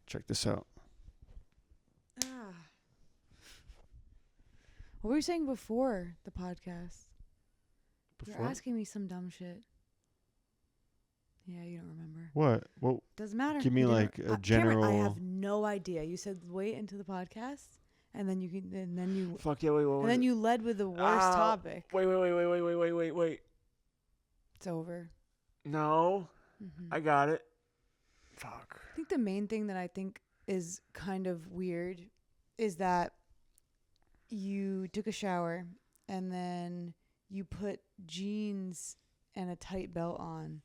Check this out. What were you saying before the podcast? Before? You're asking me some dumb shit. Yeah, you don't remember. What? Well, doesn't matter. give me like a general. Cameron, I have no idea. You said wait until the podcast, and then you Fuck yeah! Wait. and then you led with the worst topic. Wait. It's over. No, I got it. Fuck. I think the main thing that I think is kind of weird is that you took a shower and then you put jeans and a tight belt on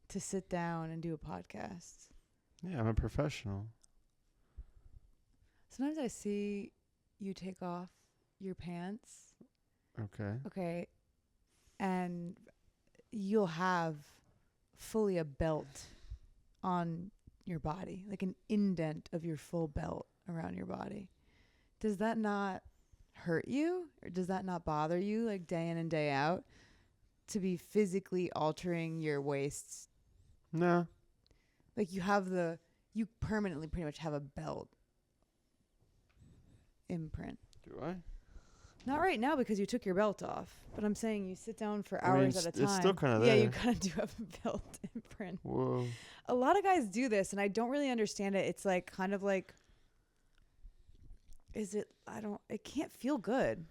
to sit down and do a podcast. Yeah, I'm a professional. Sometimes I see you take off your pants. Okay. Okay. And you'll have fully a belt on your body, like an indent of your full belt around your body. Does that not hurt you, or does that not bother you, like day in and day out, to be physically altering your waists? No. Like you permanently pretty much have a belt imprint. Do I? Not right now because you took your belt off, but I'm saying you sit down for hours at a time. It's still kind of there. Yeah, there. you kind of do have a belt imprint. Whoa. A lot of guys do this, and I don't really understand it. It's like kind of like, it can't feel good.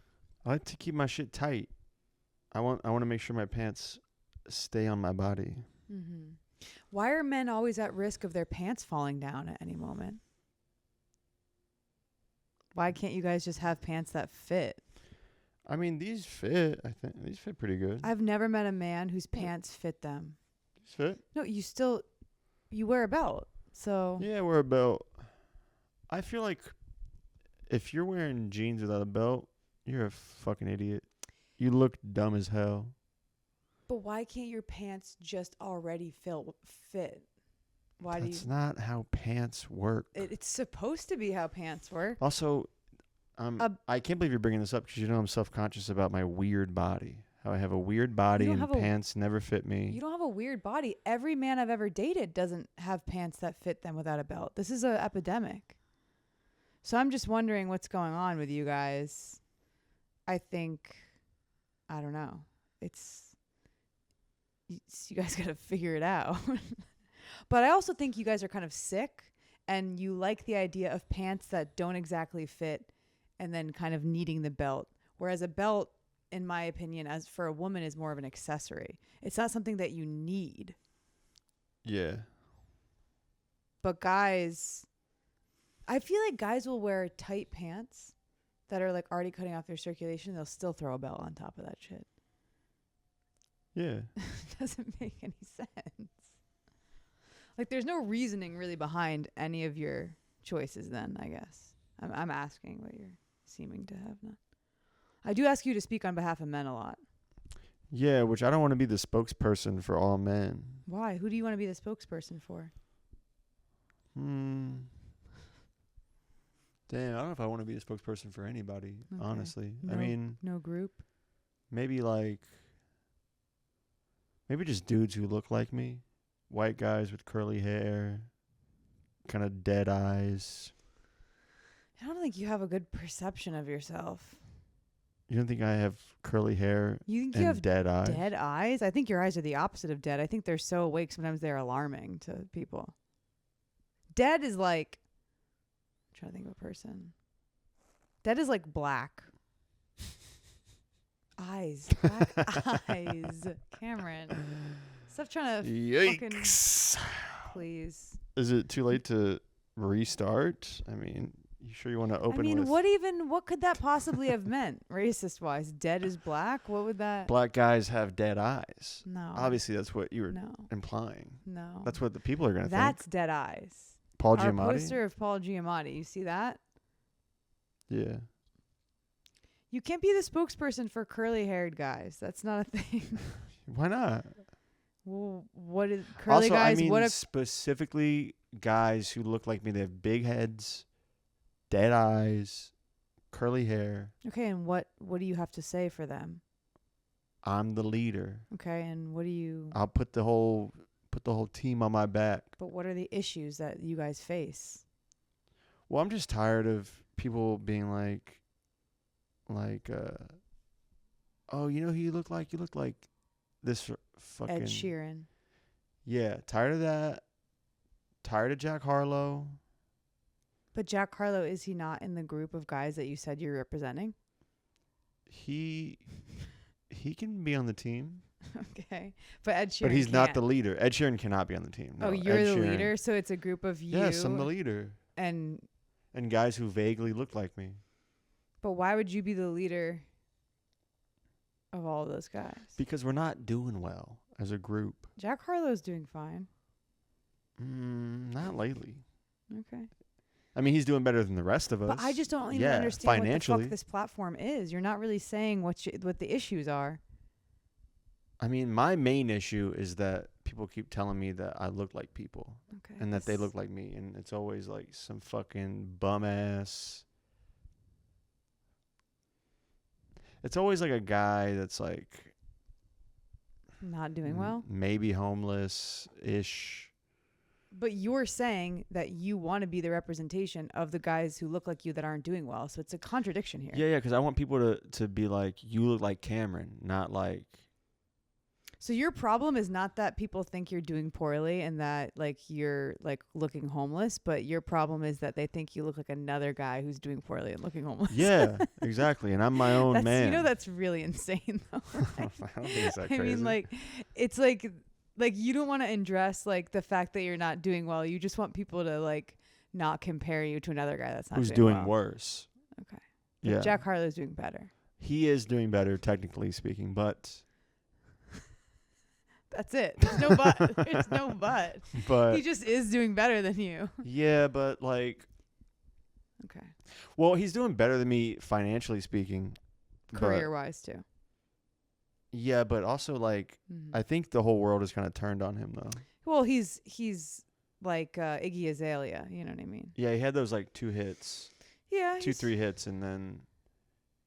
I like to keep my shit tight. I want to make sure my pants stay on my body. Mm-hmm. Why are men always at risk of their pants falling down at any moment? Why can't you guys just have pants that fit? I mean, these fit. I think these fit pretty good. I've never met a man whose pants fit them. These fit? No, you wear a belt. So Yeah, wear a belt. I feel like if you're wearing jeans without a belt, you're a fucking idiot. You look dumb as hell. But why can't your pants just already fit? That's not how pants work. It's supposed to be how pants work. Also, I can't believe you're bringing this up because you know I'm self-conscious about my weird body. How I have a weird body and pants never fit me. You don't have a weird body. Every man I've ever dated doesn't have pants that fit them without a belt. This is an epidemic. So I'm just wondering what's going on with you guys. I don't know. You guys got to figure it out. But I also think you guys are kind of sick and you like the idea of pants that don't exactly fit and then kind of needing the belt. Whereas a belt, in my opinion, as for a woman, is more of an accessory. It's not something that you need. Yeah. But guys, I feel like guys will wear tight pants that are like already cutting off their circulation. They'll still throw a belt on top of that shit. Yeah. Doesn't make any sense. Like, there's no reasoning really behind any of your choices then, I guess. I'm asking what you're seeming to have not. I do ask you to speak on behalf of men a lot. Yeah, which I don't want to be the spokesperson for all men. Why? Who do you want to be the spokesperson for? Damn, I don't know if I want to be the spokesperson for anybody, honestly. I mean... No group? Maybe just dudes who look like me. White guys with curly hair, kind of dead eyes. I don't think you have a good perception of yourself. You don't think I have curly hair you have dead eyes? Dead eyes? I think your eyes are the opposite of dead. I think they're so awake sometimes they're alarming to people. Dead is like... I'm trying to think of a person. Dead is like black. Eyes. Black eyes. Cameron. Stop trying to Yikes. Please. Is it too late to restart? I mean, you sure you want to open with... what could that possibly have meant, racist-wise? Dead is black? What would that... Black guys have dead eyes. No. Obviously, that's what you were implying. No. That's what the people are going to think. That's dead eyes. Paul Giamatti? Our poster of Paul Giamatti. You see that? Yeah. You can't be the spokesperson for curly-haired guys. That's not a thing. Why not? Well, what is curly also, guys? I mean specifically guys who look like me. They have big heads, dead eyes, curly hair. Okay, and what do you have to say for them? I'm the leader. Okay, and what do you... I'll put the whole team on my back. But what are the issues that you guys face? Well, I'm just tired of people being oh, you know who you look like? You look like this fucking Ed Sheeran. Yeah, tired of that. Tired of Jack Harlow. But Jack Harlow, is he not in the group of guys that you said you're representing? He can be on the team, Okay. But Ed Sheeran but he's not can't. the leader. Ed Sheeran cannot be on the team. No, Oh, you're Ed the Sheeran- leader, so it's a group of you. Yes, I'm the leader. And And guys who vaguely look like me. but why would you be the leader of all those guys? Because we're not doing well as a group. Jack Harlow's doing fine. Not lately. Okay. I mean, he's doing better than the rest of us. But I just don't even Yeah, understand what the financially. fuck this platform is. You're not really saying what the issues are. I mean, my main issue is that people keep telling me that I look like people Okay. and that they look like me. And it's always like some fucking bum ass. It's always like a guy that's like Not doing well. maybe homeless-ish. But you're saying that you want to be the representation of the guys who look like you that aren't doing well. So it's a contradiction here. Yeah, because I want people to be like, you look like Cameron, not like... So your problem is not that people think you're doing poorly and that like you're like looking homeless, but your problem is that they think you look like another guy who's doing poorly and looking homeless. Yeah, exactly. And I'm my own man. You know, that's really insane though. Right? I don't think it's that I crazy. mean, like, it's like you don't want to address like the fact that you're not doing well. You just want people to like not compare you to another guy that's not who's doing doing well. worse. Okay. Yeah. Jack Harlow's doing better. He is doing better, technically speaking, but... That's it. There's no but. There's no but. But He just is doing better than you. yeah, but like... Okay. Well, he's doing better than me financially speaking. but- Career-wise too. Yeah, but also like... Mhm. I think the whole world is kind of turned on him, though. Well, he's like Iggy Azalea. You know what I mean? Yeah, he had those like 2 hits. Yeah. 2-3 hits, and then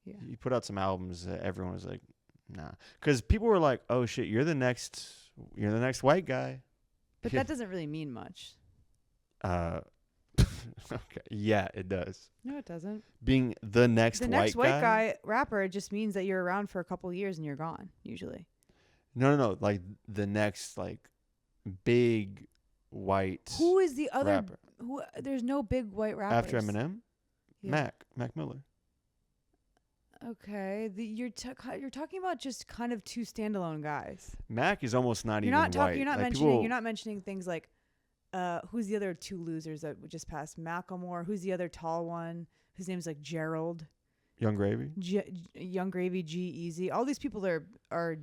Yeah. he put out some albums that everyone was like, nah. Because people were like, oh, shit, you're the next white guy. But that doesn't really mean much. Okay. Yeah, it does. No, it doesn't. Being the next The white next white guy rapper just means that you're around for a couple years and you're gone, usually. No. Like the next like big white Who is the other? rapper. There's no big white rappers. After Eminem? Yeah. Mac Miller. Okay, you're talking about just kind of 2 standalone guys. Mac is almost not You're even not white. You're not Like, mentioning. people- You're not mentioning things like, who's the other 2 losers that we just passed? Macklemore. Who's the other tall one? His name's like Gerald. Young Gravy. Young Gravy, G-Eazy. All these people are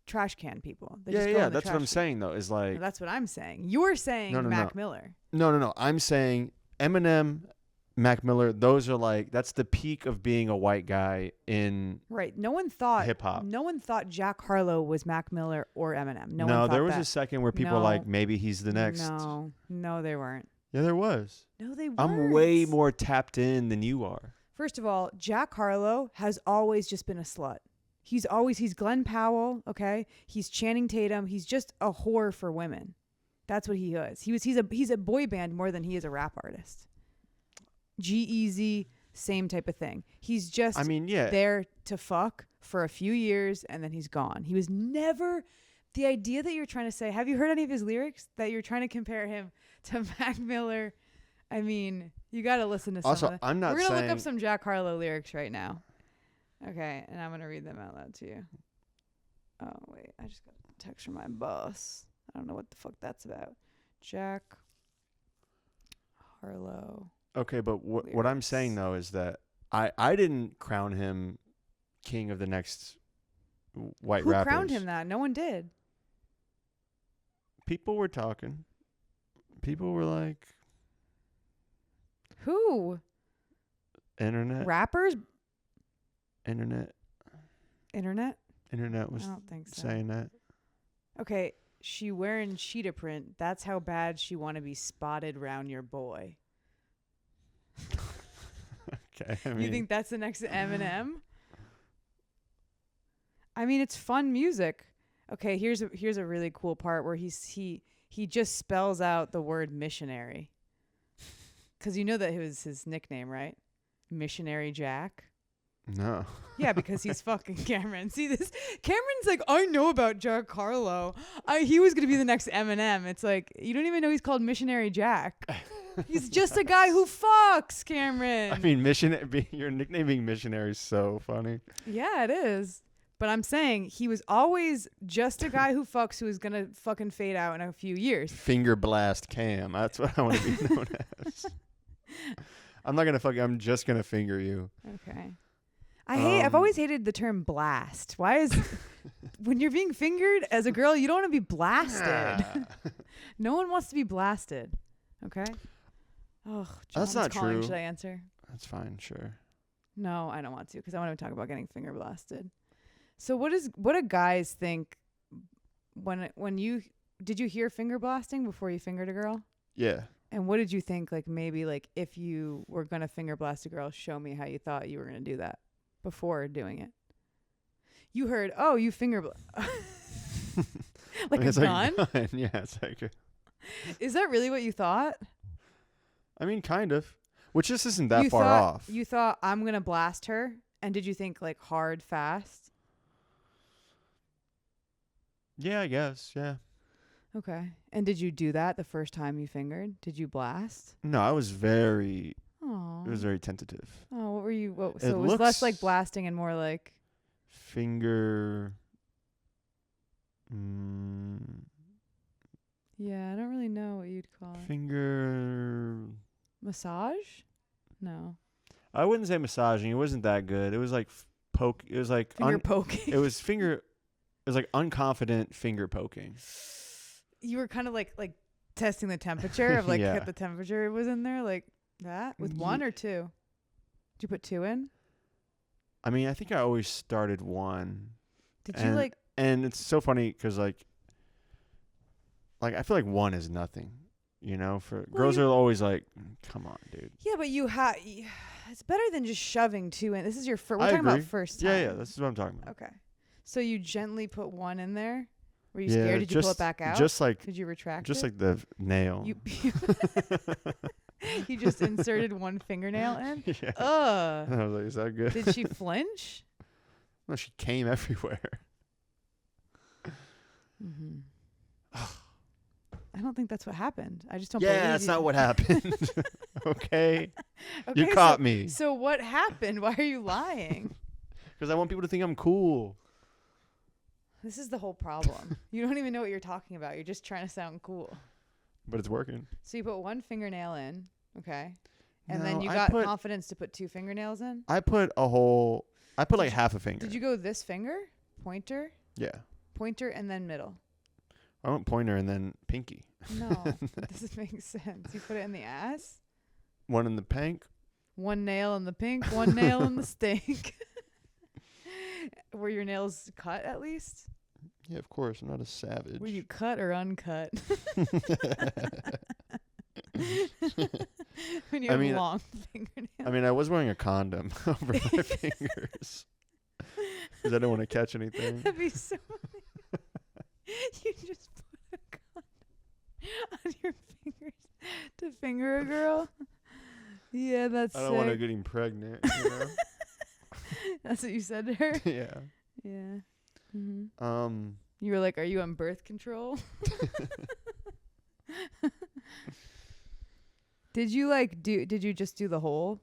trash can people. They just go Yeah. in the That's what I'm trash can. saying though. Is like No, that's what I'm saying. You're saying No, Mac Miller. no. I'm saying Eminem, Mac Miller. Those are like that's the peak of being a white guy in Right. No one thought hip-hop. No one thought Jack Harlow was Mac Miller or Eminem. No one thought there was that. a second where people No. were like maybe he's the next. No, they weren't. Yeah, there was. No, they weren't. I'm way more tapped in than you are. First of all, Jack Harlow has always just been a slut. He's Glenn Powell, okay? He's Channing Tatum. He's just a whore for women. That's what he is. He's a boy band more than he is a rap artist. G-Eazy, same type of thing. He's just there to fuck for a few years and then he's gone. He was never the idea that you're trying to say. Have you heard any of his lyrics that you're trying to compare him to Mac Miller? I mean, you got to listen to some Also, of them. I'm not We're going to saying look up some Jack Harlow lyrics right now. Okay, and I'm going to read them out loud to you. Oh, wait. I just got a text from my boss. I don't know what the fuck that's about. Jack Harlow. Okay, but what I'm saying though is that I didn't crown him king of the next white rappers. Who crowned him that? No one did. People were talking. People were like Who? internet. Rappers? Internet was I don't think so. saying that. Okay, she wearing cheetah print. That's how bad she want to be spotted round your boy. Okay, I mean, You think that's the next Eminem? I mean, it's fun music. Okay, here's a really cool part where he just spells out the word missionary. 'cause you know that it was his nickname, right? Missionary Jack. No. Yeah, because he's fucking Cameron. See this? Cameron's like, I know about Jack Harlow. He was gonna be the next Eminem. It's like you don't even know he's called Missionary Jack. He's just a guy who fucks, Cameron. I mean, your nickname being Missionary is so funny. Yeah, it is. But I'm saying he was always just a guy who fucks who is gonna fucking fade out in a few years. Finger blast Cam. That's what I want to be known as. I'm not gonna fuck you. I'm just gonna finger you. Okay. I've always hated the term blast. Why is when you're being fingered as a girl, you don't want to be blasted. No one wants to be blasted. Okay. Oh, That's not calling. true. Should I answer? That's fine. Sure. No, I don't want to because I want to talk about getting finger blasted. So what do guys think when you did you hear finger blasting before you fingered a girl? Yeah. And what did you think? Like maybe like if you were gonna finger blast a girl, show me how you thought you were gonna do that before doing it. You heard, oh, you finger like a gun? Yeah, it's like. Is that really what you thought? I mean, kind of. Which just isn't that far off. You thought I'm gonna blast her, and did you think like hard, fast? Yeah, I guess. Yeah. Okay. And did you do that the first time you fingered? Did you blast? No, I was very. Oh. It was very tentative. Oh, what were you? So It it was less looks- like blasting and more like. Finger. Yeah, I don't really know what you'd call it. Finger. Massage? No. I wouldn't say massaging. It wasn't that good. It was like poke. It was like Finger poking. It was finger. It was like unconfident finger poking. You were kind of like testing the temperature of like Yeah. what the temperature was in there, like that with one or two. Did you put two in? I mean, I think I always started one. Did you like? And it's so funny because like I feel like one is nothing. You know, for girls are always like, come on, dude. Yeah, but it's better than just shoving two in. This is your first. We're I talking agree. about first time. Yeah, this is what I'm talking about. Okay. So you gently put one in there. Were you Yeah, scared? Did you pull it back out? Just like Did you retract just it? like the nail. You just inserted one fingernail in? Yeah. Ugh. And I was like, is that good? Did she flinch? No, she came everywhere. Mm-hmm. I don't think that's what happened. I just don't believe Yeah, that's you. not what happened. Okay. Okay, You caught me. So what happened? Why are you lying? Because I want people to think I'm cool. This is the whole problem. You don't even know what you're talking about. You're just trying to sound cool. But it's working. So you put one fingernail in, okay? And No, then you I got put- confidence to put two fingernails in? I put like half a finger. Did you go this finger? Pointer, and then middle. I went pointer and then pinky. No, that doesn't make sense. You put it in the ass? One in the pank. One nail in the pink, one nail in the stink. Were your nails cut at least? Yeah, of course. I'm not a savage. Were you cut or uncut? When you have long fingernails. I mean, I was wearing a condom over my fingers because I didn't want to catch anything. That'd be so funny. You just put a condom on your fingers to finger a girl. Yeah, that's I don't want her getting pregnant. You know? That's what you said to her? Yeah. Yeah. Mm-hmm. You You were like, are you on birth control? Did you just do the hole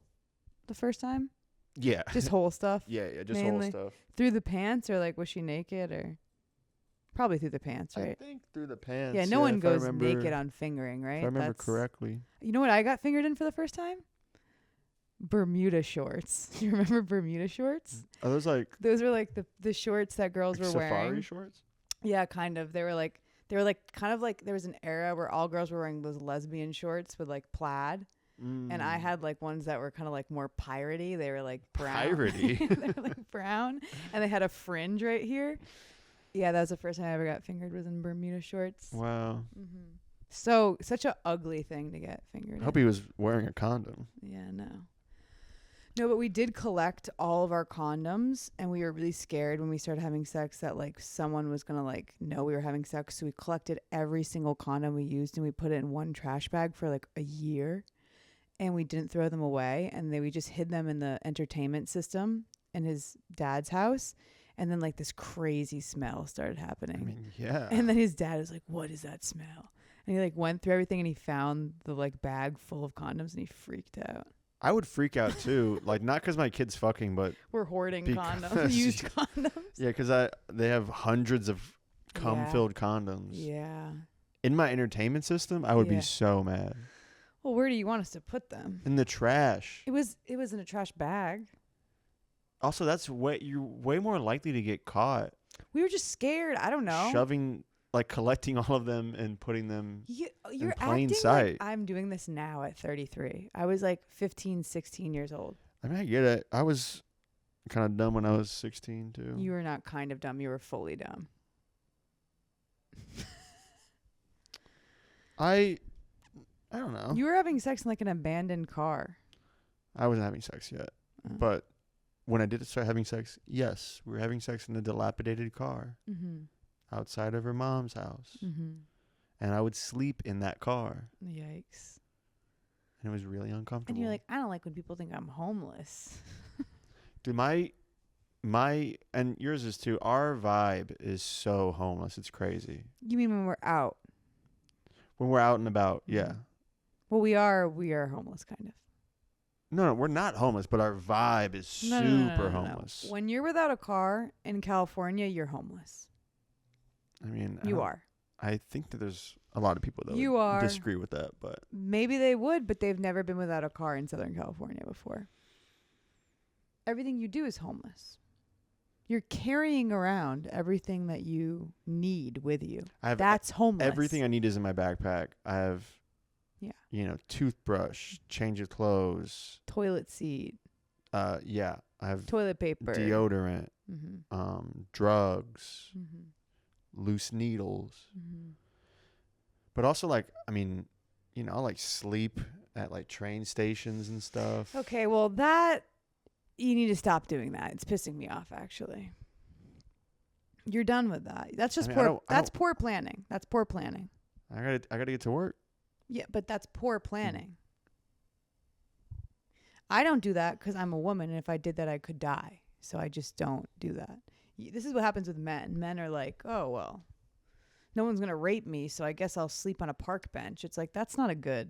the first time? Yeah. Just whole stuff? Yeah, just mainly? whole stuff. Through the pants, or like was she naked, or probably through the pants, right? I think through the pants. Yeah, no one if I goes remember- naked on fingering, right? If I remember correctly. You know what I got fingered in for the first time? Bermuda shorts. You remember Bermuda shorts? Are those like Those were like the shorts that girls were safari wearing. shorts? Yeah, kind of. They were like kind of like there was an era where all girls were wearing those lesbian shorts with like plaid. And I had like ones that were kind of like more piratey. They were like brown. Piratey? They were like brown, and they had a fringe right here. Yeah, that was the first time I ever got fingered, was in Bermuda shorts. Wow. Mm-hmm. So such a ugly thing to get fingered. I hope he was wearing a condom. Yeah, no. No, but we did collect all of our condoms, and we were really scared when we started having sex that like someone was gonna like know we were having sex. So we collected every single condom we used, and we put it in one trash bag for like a year. and we didn't throw them away, and we just hid them in the entertainment system in his dad's house. And then like this crazy smell started happening. I mean, yeah. And then his dad was like, "What is that smell?" And he like went through everything and he found the like bag full of condoms and he freaked out. I would freak out too. Like, not because my kid's fucking, but We're hoarding condoms, because used condoms. yeah, because they have hundreds of cum-filled condoms. Yeah. In my entertainment system, I would Yeah. be so mad. Well, where do you want us to put them? In the trash. It was in a trash bag. Also, you're way more likely to get caught We were just scared. I don't know. collecting all of them and putting them. You're plain acting sight. like I'm doing this now at 33. I was like 15, 16 years old. I mean, I get it. I was kind of dumb when I was 16 too. You were not kind of dumb. You were fully dumb. I don't know. You were having sex in like an abandoned car. I wasn't having sex yet, but when I did start having sex, yes, we were having sex in a dilapidated car outside of her mom's house, and I would sleep in that car. Yikes. And it was really uncomfortable. And you're like, I don't like when people think I'm homeless. Dude, my and yours is too. Our vibe is so homeless. It's crazy. You mean when we're out? When we're out and about, yeah. Well, we are homeless, kind of. No, we're not homeless, but our vibe is super homeless. When you're without a car in California, you're homeless. I mean, You are. I think that there's a lot of people that You would are. disagree with that, but Maybe they would, but they've never been without a car in Southern California before. Everything you do is homeless. You're carrying around everything that you need with you. That's homeless. Everything I need is in my backpack. I have, toothbrush, change of clothes, toilet seat. I have toilet paper, deodorant, drugs, loose needles. But also, like, I mean, I'll like sleep at like train stations and stuff. Okay, well that you need to stop doing that. It's pissing me off, actually. You're done with that. That's just poor. That's poor planning. That's poor planning. I gotta get to work. Yeah, but that's poor planning. I don't do that because I'm a woman, and if I did that, I could die. So I just don't do that. This is what happens with men. Men are like, oh, well, no one's going to rape me, so I guess I'll sleep on a park bench. It's like, that's not a good.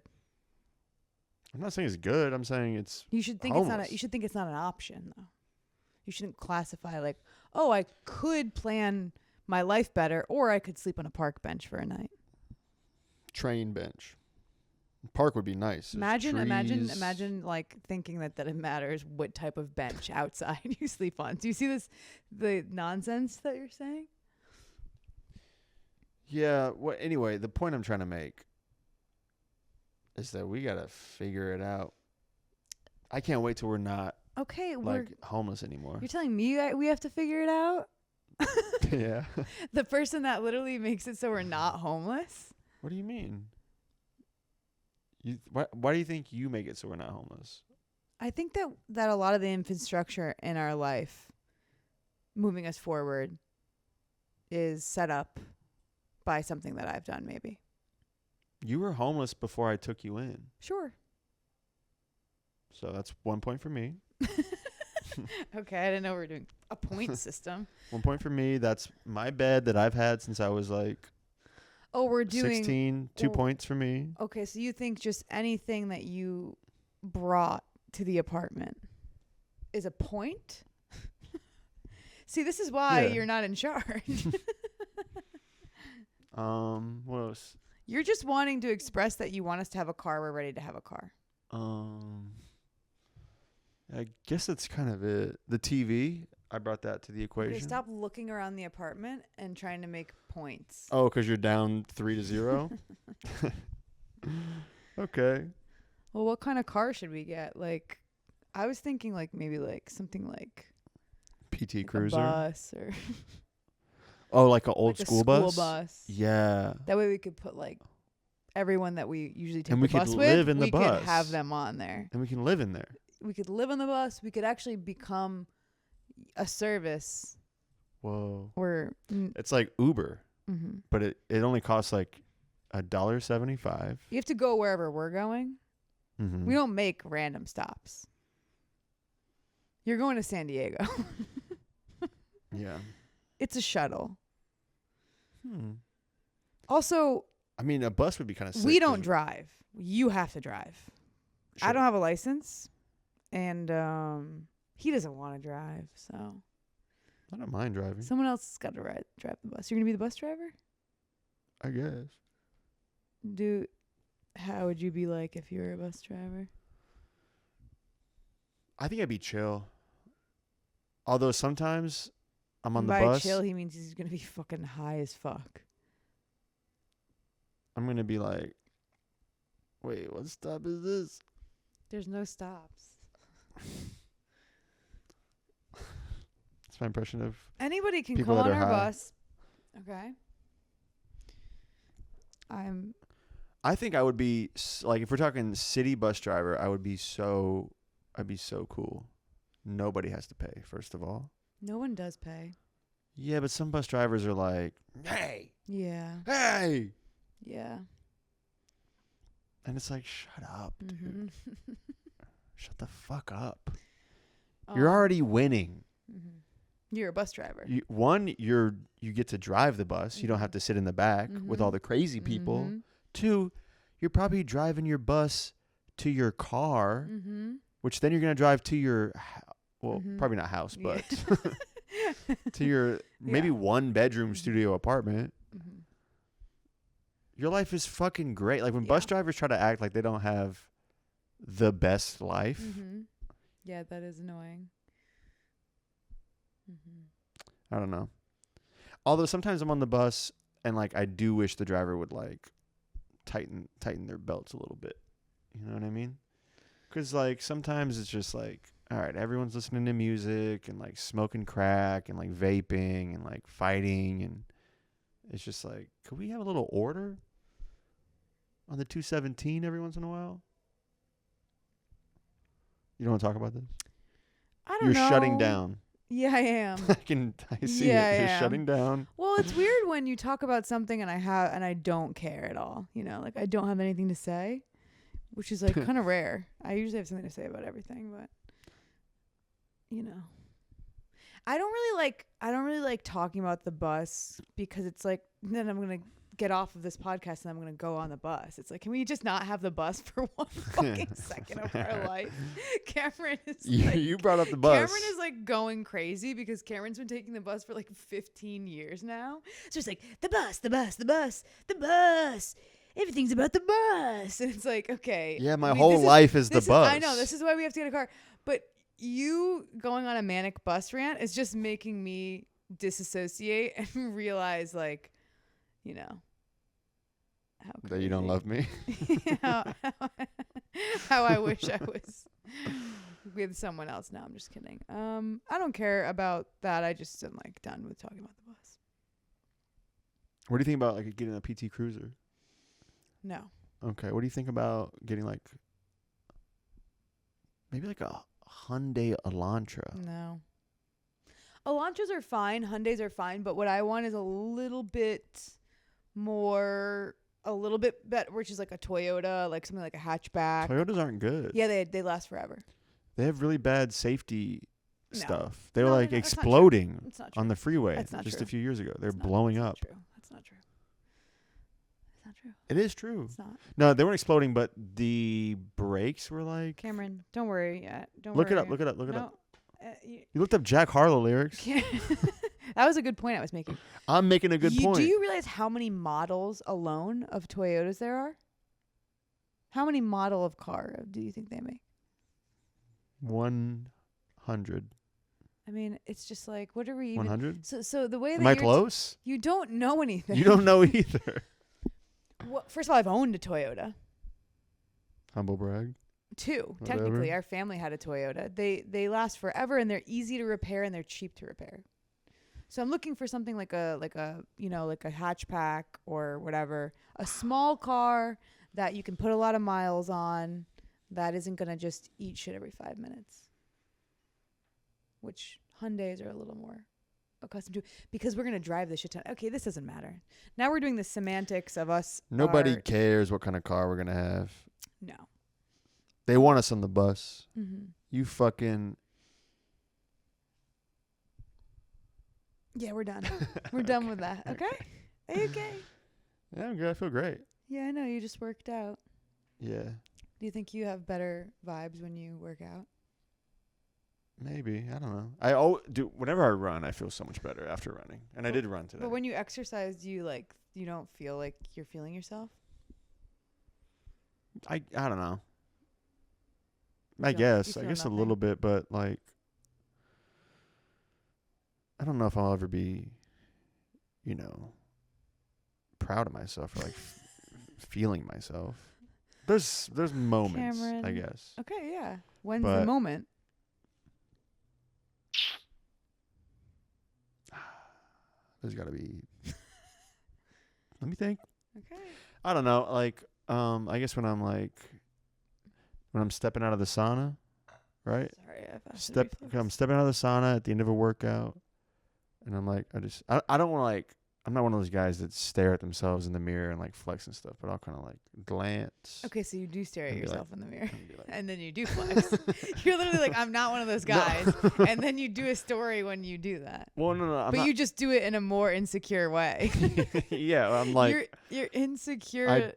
I'm not saying it's good. I'm saying it's You should think homeless. you should think it's not an option, though. You shouldn't classify like, oh, I could plan my life better, or I could sleep on a park bench for a night. Train bench. Park would be nice. Imagine like thinking that it matters what type of bench outside you sleep on. Do you see the nonsense that you're saying? Yeah. Well, anyway, the point I'm trying to make is that we gotta figure it out. I can't wait till we're not homeless anymore. You're telling me we have to figure it out? Yeah. The person that literally makes it so we're not homeless? What do you mean? Why do you think you make it so we're not homeless? I think that a lot of the infrastructure in our life moving us forward is set up by something that I've done, maybe. You were homeless before I took you in. Sure. So that's 1 point for me. Okay, I didn't know we were doing a point system. 1 point for me. That's my bed that I've had since I was like we're doing 16. 2 points for me. Okay, so you think just anything that you brought to the apartment is a point? See, this is why you're not in charge. What else? You're just wanting to express that you want us to have a car. We're ready to have a car. I guess that's kind of it. The TV, I brought that to the equation. Okay, stop looking around the apartment and trying to make points. Oh, because you're down 3-0? Okay. Well, what kind of car should we get? Like, I was thinking like maybe like something like PT Cruiser. A bus or like an old school bus? School bus. Yeah. That way we could put like everyone that we usually take and the we could bus live with. in the we bus. could have them on there. And we can live in there. We could live on the bus. We could actually become a service. Whoa. Mm-hmm. It's like Uber, but it only costs like $1.75. You have to go wherever we're going. Mm-hmm. We don't make random stops. You're going to San Diego. Yeah. It's a shuttle. Also, I mean, a bus would be kind of sick. We don't drive. You have to drive. Sure. I don't have a license, and he doesn't want to drive, so I don't mind driving. someone else has got to drive the bus. You're gonna be the bus driver? I guess. How would you be like if you were a bus driver? I think I'd be chill. Although sometimes I'm on the By bus. chill, he means he's gonna be fucking high as fuck. I'm gonna be like, wait, what stop is this? There's no stops. That's my impression of Anybody can people come that on are our high. bus. Okay. I think I would be like, if we're talking city bus driver, I'd be so cool. Nobody has to pay, first of all. No one does pay. Yeah, but some bus drivers are like, hey, Yeah. hey. Yeah. And it's like, shut up, dude. Shut the fuck up. You're already winning. You're a bus driver. You get to drive the bus. You don't have to sit in the back with all the crazy people. 2, you're probably driving your bus to your car, which then you're going to drive to your, probably not house, but to your maybe 1-bedroom studio apartment. Your life is fucking great. Like when bus drivers try to act like they don't have the best life. Yeah, that is annoying. I don't know. Although sometimes I'm on the bus and like I do wish the driver would like tighten their belts a little bit. You know what I mean? Because like sometimes it's just like, all right, everyone's listening to music and like smoking crack and like vaping and like fighting, and it's just like, could we have a little order on the 217 every once in a while? You don't want to talk about this? I don't know. You're shutting down. Yeah, I am. I see it. You're shutting down. Well, it's weird when you talk about something and I don't care at all. You know, like I don't have anything to say, which is like kind of rare. I usually have something to say about everything, but you know, I don't really like talking about the bus because it's like then I'm gonna get off of this podcast and I'm gonna go on the bus. It's like, can we just not have the bus for one fucking second of our life? Cameron is you brought up the bus. Cameron is like going crazy because Cameron's been taking the bus for like 15 years now. So it's like the bus. Everything's about the bus. And it's like, okay. Yeah, my whole life is the bus. I know, this is why we have to get a car. But you going on a manic bus rant is just making me disassociate and realize, like, you know, that you don't love me. how I wish I was with someone else. No, I'm just kidding. I don't care about that. I just am like done with talking about the bus. What do you think about like getting a PT Cruiser? No. Okay. What do you think about getting like maybe like a Hyundai Elantra? No. Elantras are fine. Hyundais are fine. But what I want is a little bit better, which is like a Toyota, like something like a hatchback. Toyotas aren't good. Yeah, they last forever. They have really bad safety stuff. They were No, like that's exploding on the freeway That's not just true. a few years ago. They're blowing up. True. That's not true. It's not true. It is true. It's not. No, they weren't exploding, but the brakes were like. Cameron, don't worry yet. Look it up. Look it up. You looked up Jack Harlow lyrics. That was a good point I was making. I'm making a good point. Do you realize how many models alone of Toyotas there are? How many model of car do you think they make? 100. I mean, it's just like, what are we even? 100? So the way that Am I close? You don't know anything. You don't know either. Well, first of all, I've owned a Toyota. Humble brag. 2, Whatever. technically. Our family had a Toyota. They last forever and they're easy to repair and they're cheap to repair. So I'm looking for something like a hatchback or whatever, a small car that you can put a lot of miles on that isn't going to just eat shit every 5 minutes, which Hyundais are a little more accustomed to because we're going to drive this shit ton. Okay, this doesn't matter. Now we're doing the semantics of us. Nobody cares what kind of car we're going to have. No. They want us on the bus. Mm-hmm. You fucking. Yeah, we're done. We're done with that. Okay? Are you okay? Yeah, I'm good. I feel great. Yeah, I know. You just worked out. Yeah. Do you think you have better vibes when you work out? Maybe. I don't know. Whenever I run, I feel so much better after running. And I did run today. But when you exercise, do you you don't feel like you're feeling yourself? I don't know. You I feel guess a nothing? little bit, but like, I don't know if I'll ever be, proud of myself or like feeling myself. There's moments, Cameron. I guess. Okay, yeah. When's the moment? There's got to be. Let me think. Okay. I don't know. Like, I guess when I'm stepping out of the sauna, right? Sorry, I'm stepping out of the sauna at the end of a workout, and I'm like, I don't want to like. I'm not one of those guys that stare at themselves in the mirror and like flex and stuff, but I'll kind of like glance. Okay, so you do stare at yourself in the mirror, like, and then you do flex. You're literally like, I'm not one of those guys, and then you do a story when you do that. Well, no, but you just do it in a more insecure way. Yeah, I'm like, you're insecure.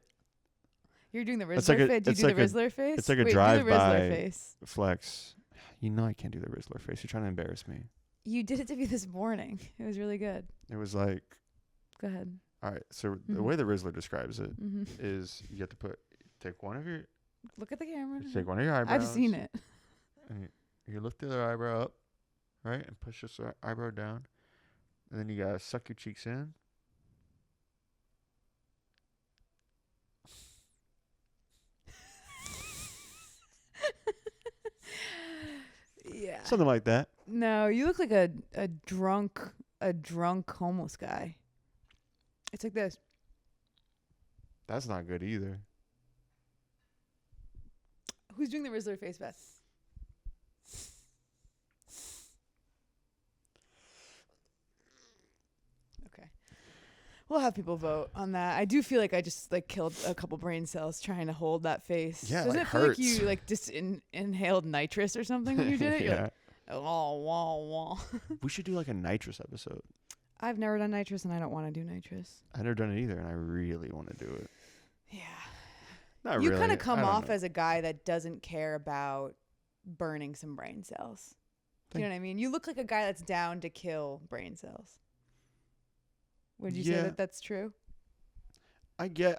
You're doing the Rizzler face. Do you do the Rizzler face? It's like a drive-by flex. You know I can't do the Rizzler face. You're trying to embarrass me. You did it to me this morning. It was really good. It was like. Go ahead. All right. So the way the Rizzler describes it is you have to take one of your. Look at the camera. Take one of your eyebrows. I've seen it. And you lift the other eyebrow up, right, and push this eyebrow down, and then you gotta suck your cheeks in. Yeah. Something like that. No, you look like a drunk homeless guy. It's like this. That's not good either. Who's doing the Rizzler face best? Okay. We'll have people vote on that. I do feel like I just killed a couple brain cells trying to hold that face. Yeah, Doesn't it it feel hurts. like you just inhaled nitrous or something when you did it? Yeah. You're like, oh, wah, wah. We should do like a nitrous episode. I've never done nitrous, and I don't want to do nitrous. I've never done it either, and I really want to do it. Yeah. Not you really. kind of come off know. as a guy that doesn't care about burning some brain cells. Do you know what I mean? You look like a guy that's down to kill brain cells. Would you say that that's true? I get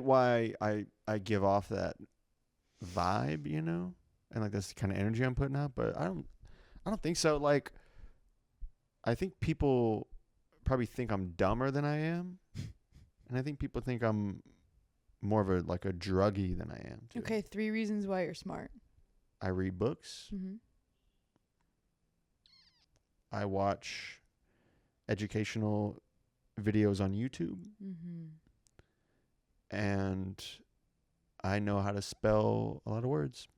why I give off that vibe, and like that's the kind of energy I'm putting out, but I don't think so. Like, I think people probably think I'm dumber than I am, and I think people think I'm more of a druggie than I am too. Okay, 3 reasons why you're smart. I read books. Mm-hmm. I watch educational videos on YouTube. Mm-hmm. And I know how to spell a lot of words.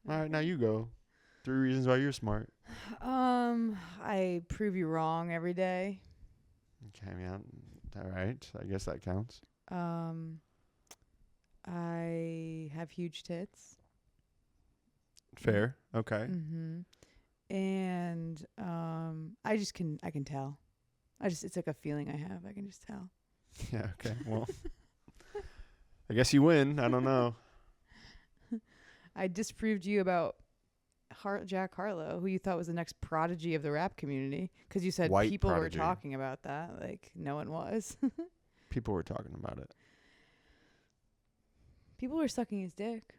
All right, now you go. 3 reasons why you're smart. I prove you wrong every day. Okay, yeah. All right. I guess that counts. I have huge tits. Fair. Okay. Mm-hmm. And I can tell. It's like a feeling I have. I can just tell. Yeah, okay. Well, I guess you win. I don't know. I disproved you about Jack Harlow, who you thought was the next prodigy of the rap community, because you said White people prodigy. were talking about that. Like, no one was. People were talking about it. People were sucking his dick.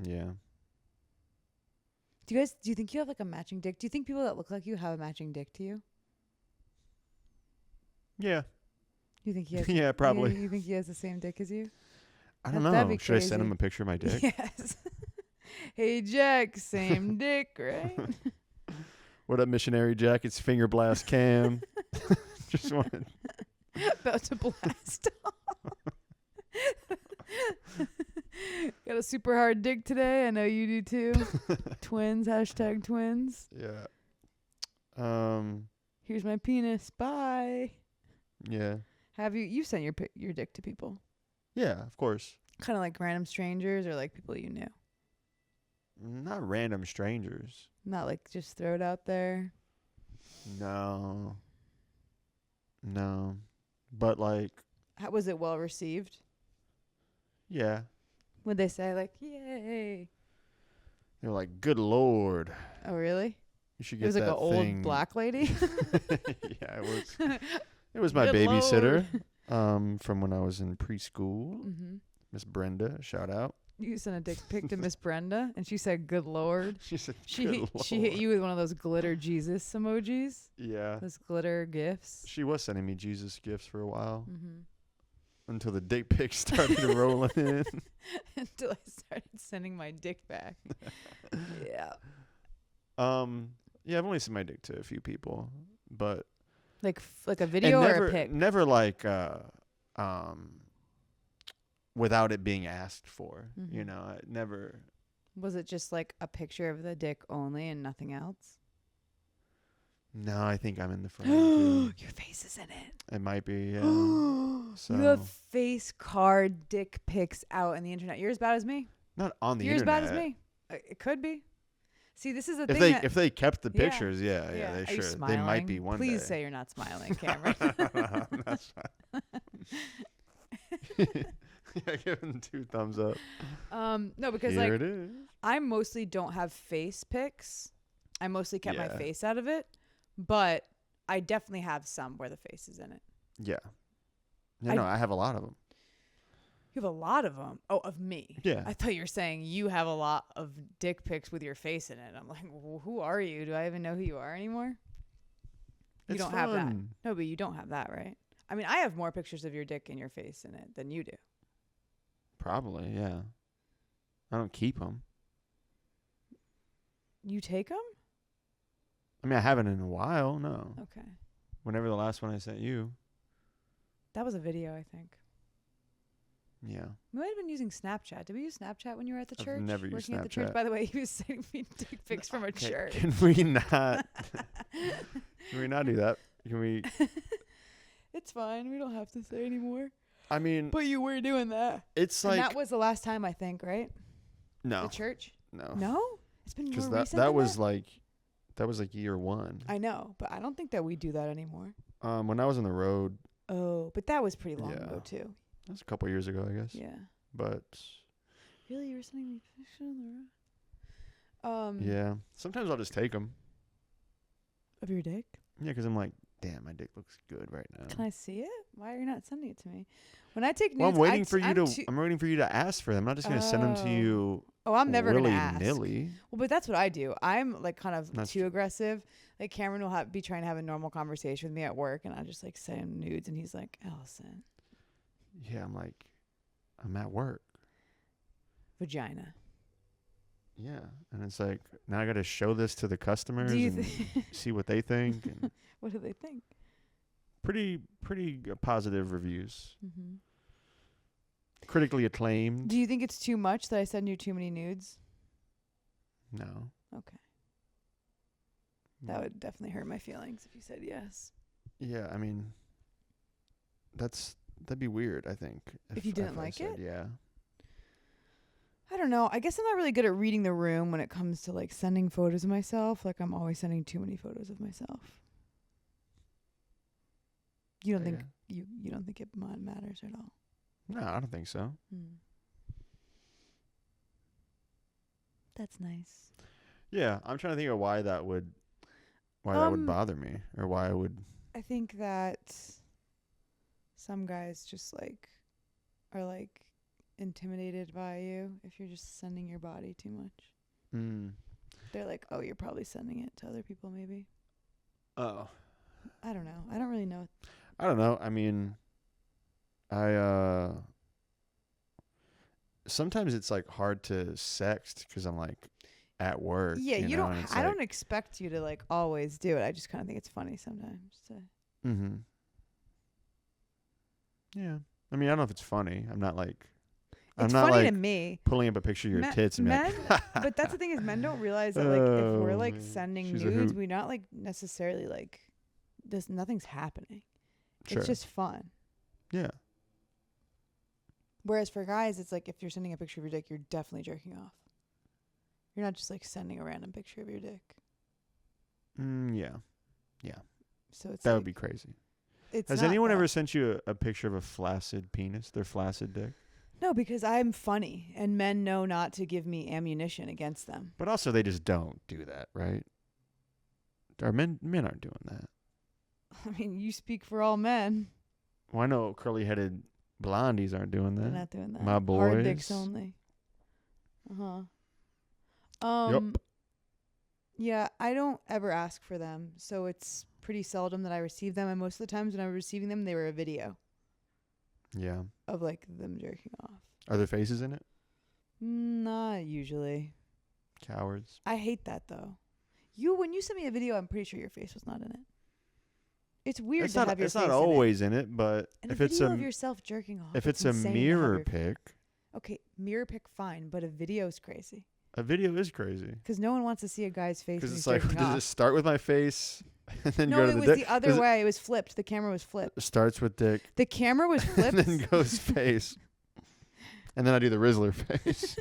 Yeah. Do you think you have like a matching dick? Do you think people that look like you have a matching dick to you? Yeah. You think he has? Yeah, probably. You think he has the same dick as you? I don't That'd know. be Should I send crazy. him a picture of my dick? Yes. Hey Jack, same dick, right? What up, Missionary Jack? It's Finger Blast Cam. Just wanted. About to blast off. Got a super hard dick today. I know you do too. Twins. Hashtag twins. Yeah. Here's my penis. Bye. Yeah. Have you sent your dick to people? Yeah, of course. Kind of like random strangers or like people you knew? Not random strangers. Not like just throw it out there. No. No. But like, How was it well received? yeah. Would they say like, yay? They were like, good Lord. Oh, really? You should It get was like that an old thing. black lady? Yeah, it was. It was my Good babysitter Lord. from when I was in preschool. Mm-hmm. Miss Brenda, shout out. You sent a dick pic to Miss Brenda, and she said, good Lord. She said, She good hit, Lord. she hit you with one of those glitter Jesus emojis. Yeah. Those glitter gifts. She was sending me Jesus gifts for a while Mm-hmm. until the dick pics started rolling in. Until I started sending my dick back. Yeah. Yeah, I've only sent my dick to a few people, but Like a video never, or a pic? never like without it being asked for. Mhm. You know, I never. Was it just like a picture of the dick only and nothing else? No, I think I'm in the frame too. Your face is in it. It might be, yeah. You have face card dick pics out on the internet. You're as bad as me. Not on the You're internet. as bad as me. It could be. See, this is the If thing. if they kept the Yeah. pictures, yeah, Are they you sure they might be smiling? one Please day. say you're not smiling, Cameron. That's fine. Yeah, give him 2 thumbs up. No, because Here like it is. I mostly don't have face pics. I mostly kept my Yeah. face out of it, but I definitely have some where the face is in it. Yeah. No, I have a lot of them. You have a lot of them. Oh, of me. Yeah. I thought you were saying you have a lot of dick pics with your face in it. I'm like, who are you? Do I even know who you are anymore? You It's don't have that. fun. No, but you don't have that, right? I mean, I have more pictures of your dick and your face in it than you do. Probably, yeah. I don't keep them. You take them? I mean, I haven't in a while. No. Okay. Whenever the last one I sent you. That was a video, I think. Yeah. We might have been using Snapchat. Did we use Snapchat when you were at the I've church? never used Working at the church. Snapchat. By the way, he was sending me dick pics from a church. Can we not? Can we not do that? Can we? It's fine. We don't have to say anymore. I mean, But you were doing that. it's And like that was the last time, I think, right? no, The church? no, No? It's been more because recent that than was like year 1. I know, but I don't think that we do that anymore. When I was on the road, Oh, but that was pretty long Yeah. ago, too. that was a couple years ago, I guess. Yeah. But Really? You were sending me pictures on the road? yeah, sometimes I'll just take them. Of your dick? Yeah, because I'm like, damn, my dick looks good right now. Can I see it? Why are you not sending it to me? When I take nudes, Well, I'm waiting for you I'm to. I'm waiting for you to ask for them. I'm not just gonna send them to Oh. you. Oh, I'm never gonna willy ask. nilly. Well, but that's what I do. I'm like kind of That's too true. aggressive. Like Cameron will be trying to have a normal conversation with me at work, and I just like send him nudes, and he's like, "Allison, Yeah, I'm like, I'm at work. vagina." Yeah, and it's like now I got to show this to the customers Do you and think? see what they think. And What do they think? pretty positive reviews, Mm-hmm. critically acclaimed. Do you think it's too much that I send you too many nudes? No, Okay, that would definitely hurt my feelings if you said yes. Yeah, I mean, that'd be weird. I think If you didn't I like said it? yeah. I don't know. I guess I'm not really good at reading the room when it comes to like sending photos of myself. Like I'm always sending too many photos of myself. You don't think you don't think it matters at all? No, I don't think so. That's nice. Yeah, I'm trying to think of why that would bother me, or why I would. I think that some guys just like are like intimidated by you if you're just sending your body too much. They're like, oh, you're probably sending it to other people maybe. Oh. I don't know. I don't really know. I don't know. I mean, sometimes it's like hard to sext because I'm like at work. Yeah, you know, don't. and it's I don't expect you to like always do it. I just kind of think it's funny sometimes. Mm-hmm. Yeah. I mean, I don't know if it's funny. I'm not like. It's I'm not funny like to me. pulling up a picture of your tits and men, be like, but that's the thing is men don't realize that like if we're Oh, like man. sending She's a nudes, hoot. we're not like necessarily like nothing's happening. sure. It's just fun. Yeah. Whereas for guys, it's like if you're sending a picture of your dick, you're definitely jerking off. You're not just like sending a random picture of your dick. Yeah. So it's That like, would be crazy. It's Has not anyone that. ever sent you a picture of a flaccid penis? Their flaccid dick? No, because I'm funny, and men know not to give me ammunition against them. But also, they just don't do that, right? Our men aren't doing that. I mean, you speak for all men. Well, I know curly-headed blondies aren't doing that. They're not doing that. My boys. Hard dicks only. Yup. Yeah, I don't ever ask for them, so it's pretty seldom that I receive them. And most of the times when I was receiving them, they were a video Yeah. of like them jerking off. Are there faces in it? Not usually. Cowards. I hate that though. When you sent me a video, I'm pretty sure your face was not in it. It's weird It's to not. have your It's face not always in it, but in if a it's video of yourself jerking off, if it's a insane to have mirror your- pic, Okay, mirror pic fine, but a video's crazy a video is crazy. because no one wants to see a guy's face. Because When it's he's like, jerking does off. it start with my face and then No, go to it the was dick? the other way. It was flipped. The camera was flipped. It starts with dick The camera was and flipped. then goes face, and then I do the Rizzler face.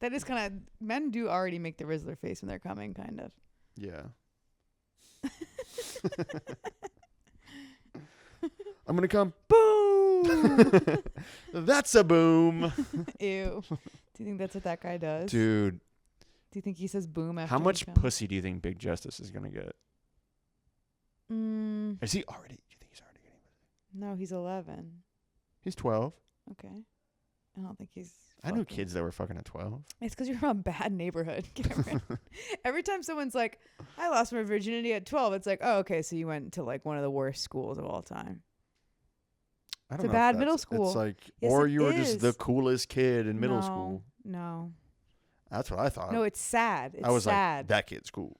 That is kind of men do already make the Rizzler face when they're coming, kind of. Yeah. I'm gonna come. Boom. That's a boom, Ew. Do you think that's what that guy does? dude. Do you think he says boom after? How he much comes? pussy do you think Big Justice is gonna get? Is he already? Do you think he's already getting pussy? No, he's 11. He's 12. Okay. I don't think he's. I knew fucking- kids that were fucking at 12. It's because you're from a bad neighborhood, Cameron. Every time someone's like, I lost my virginity at 12, it's like, oh, okay, so you went to like one of the worst schools of all time. I It's don't a know if bad that's- middle school. It's like, Yes, or it you were just the is. coolest kid in middle No, school. No. That's what I thought. No, it's sad. It's I was sad. like, that kid's cool.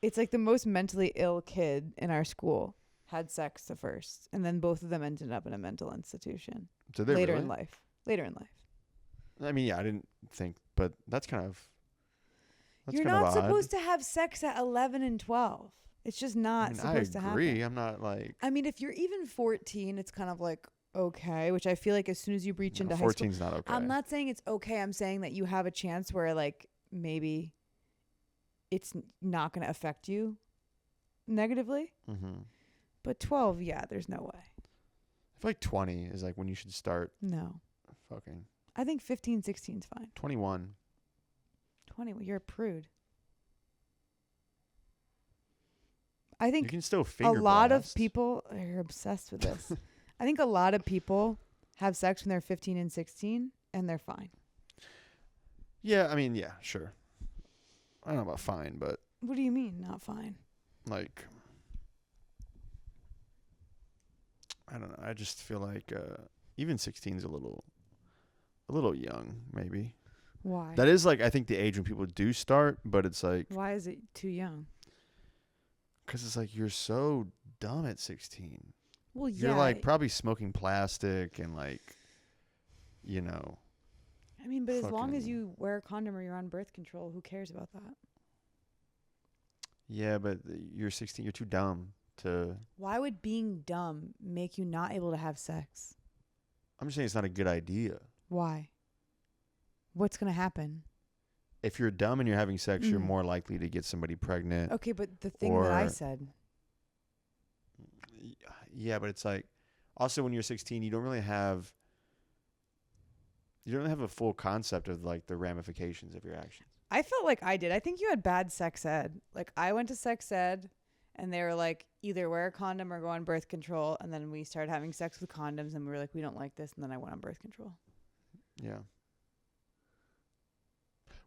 It's like the most mentally ill kid in our school had sex the first, and then both of them ended up in a mental institution Did they later really? in life. Later in life. I mean, yeah, I didn't think, but that's kind of. That's You're kind not of odd. supposed to have sex at 11 and 12. It's just not I mean, supposed to I happen. agree. I'm not like. I mean, if you're even 14, it's kind of like okay, which I feel like as soon as you breach into high school, 14's not okay. I'm not saying it's okay. I'm saying that you have a chance where like maybe it's not going to affect you negatively. Mm-hmm. But 12, yeah, there's no way. I feel like 20 is like when you should start No. fucking. I think 15, 16 is fine. 21. 20, well, you're a prude. I think You can still a finger lot blast. of people are obsessed with this. I think a lot of people have sex when they're 15 and 16 and they're fine. Yeah, I mean, yeah, sure. I don't know about fine, but What do you mean not fine? like, I don't know. I just feel like even 16 is a little young, maybe. Why? That is like I think the age when people do start, but it's like Why is it too young? because it's like you're so dumb at 16. Well, yeah. You're like probably smoking plastic and like, you know. I mean, but as long as fucking- you wear a condom or you're on birth control, who cares about that? Yeah, but you're 16. You're too dumb to. Why would being dumb make you not able to have sex? I'm just saying it's not a good idea. Why? What's going to happen? If you're dumb and you're having sex, you're Mhm. more likely to get somebody pregnant. Okay, but the thing that I Or- said. Yeah, but it's like also when you're 16, you don't really have a full concept of like the ramifications of your actions. I felt like I did. I think you had bad sex ed. Like I went to sex ed and they were like either wear a condom or go on birth control, and then we started having sex with condoms and we were like we don't like this, and then I went on birth control. Yeah.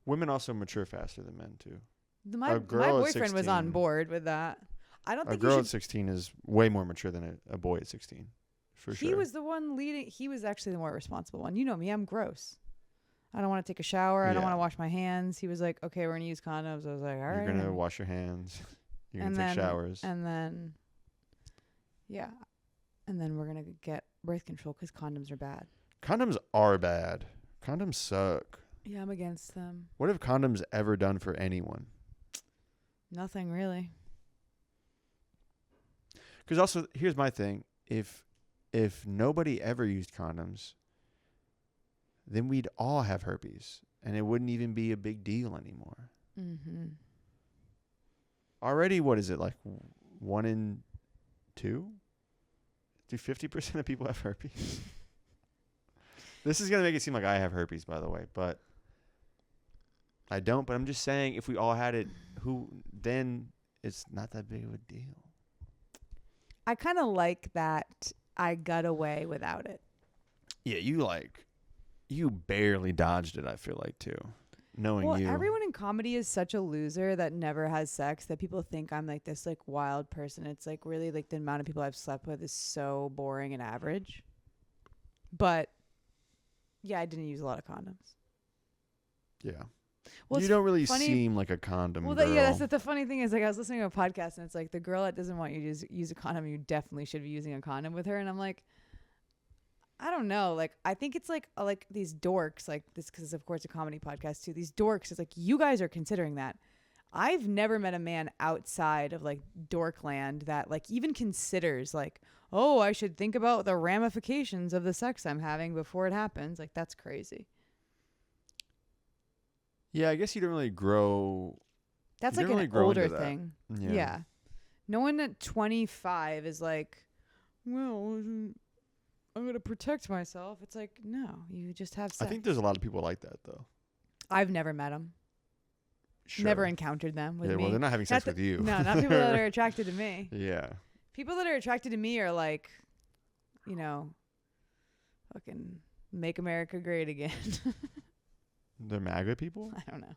Women also mature faster than men too. My girl at boyfriend was on 16 board with that. I don't A think girl you at should. 16 is way more mature than a boy at 16. For He sure. was the one leading. He was actually the more responsible one. You know me, I'm gross. I don't want to take a shower. I don't Yeah. want to wash my hands. He was like, okay, we're going to use condoms. I was like, all right. You're going to wash your hands. You're going to take showers. And then, yeah. And then we're going to get birth control because condoms are bad. Condoms are bad. Condoms suck. Yeah, I'm against them. What have condoms ever done for anyone? Nothing really. Because also, here's my thing. If if nobody ever used condoms, then we'd all have herpes, and it wouldn't even be a big deal anymore. Mm-hmm. Already, what is it, like 1 in 2? Do 50% of people have herpes? This is going to make it seem like I have herpes, by the way, but I don't. But I'm just saying, if we all had it, then it's not that big of a deal. I kind of like that I got away without it. Yeah, you barely dodged it, I feel like, too. Knowing you. Everyone in comedy is such a loser that never has sex that people think I'm like this like wild person. It's like really like the amount of people I've slept with is so boring and average. But yeah, I didn't use a lot of condoms. Yeah. Well, you don't really seem like a condom girl. That's the funny thing is like I was listening to a podcast and it's like the girl that doesn't want you to use a condom, you definitely should be using a condom with her. And I'm like, I don't know. Like, I think it's like these dorks, like this, because of course a comedy podcast too. These dorks, it's like you guys are considering that. I've never met a man outside of like dorkland that like even considers like, oh, I should think about the ramifications of the sex I'm having before it happens. Like, that's crazy. Yeah, I guess you don't really grow. That's like an older thing. Yeah. No one at 25 is like, well, I'm going to protect myself. It's like, no, you just have sex. I think there's a lot of people like that, though. I've never met them. Sure. Never encountered them with me. Well, they're not having sex with you. No, not people that are attracted to me. Yeah. People that are attracted to me are like, you know, fucking make America great again. They're MAGA people? I don't know.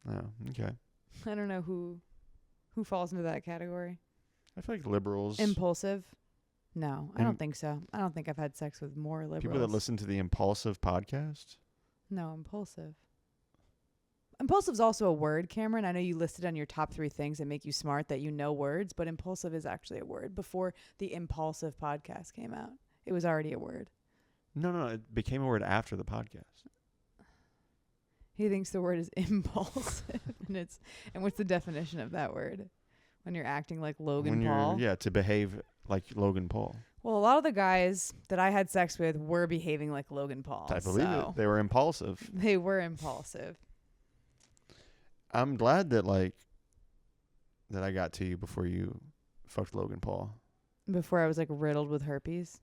Oh, okay. I don't know who falls into that category. I feel like liberals. Impulsive? No, I don't think so. I don't think I've had sex with more liberals. People that listen to the Impulsive podcast? No, impulsive. Impulsive's also a word, Cameron. I know you listed on your top 3 things that make you smart that you know words, but impulsive is actually a word. Before the Impulsive podcast came out, it was already a word. No, it became a word after the podcast. He thinks the word is impulsive, and what's the definition of that word? When you're acting like Logan Paul? Yeah, to behave like Logan Paul. Well, a lot of the guys that I had sex with were behaving like Logan Paul. I believe it. They were impulsive. They were impulsive. I'm glad that that I got to you before you fucked Logan Paul. Before I was like riddled with herpes.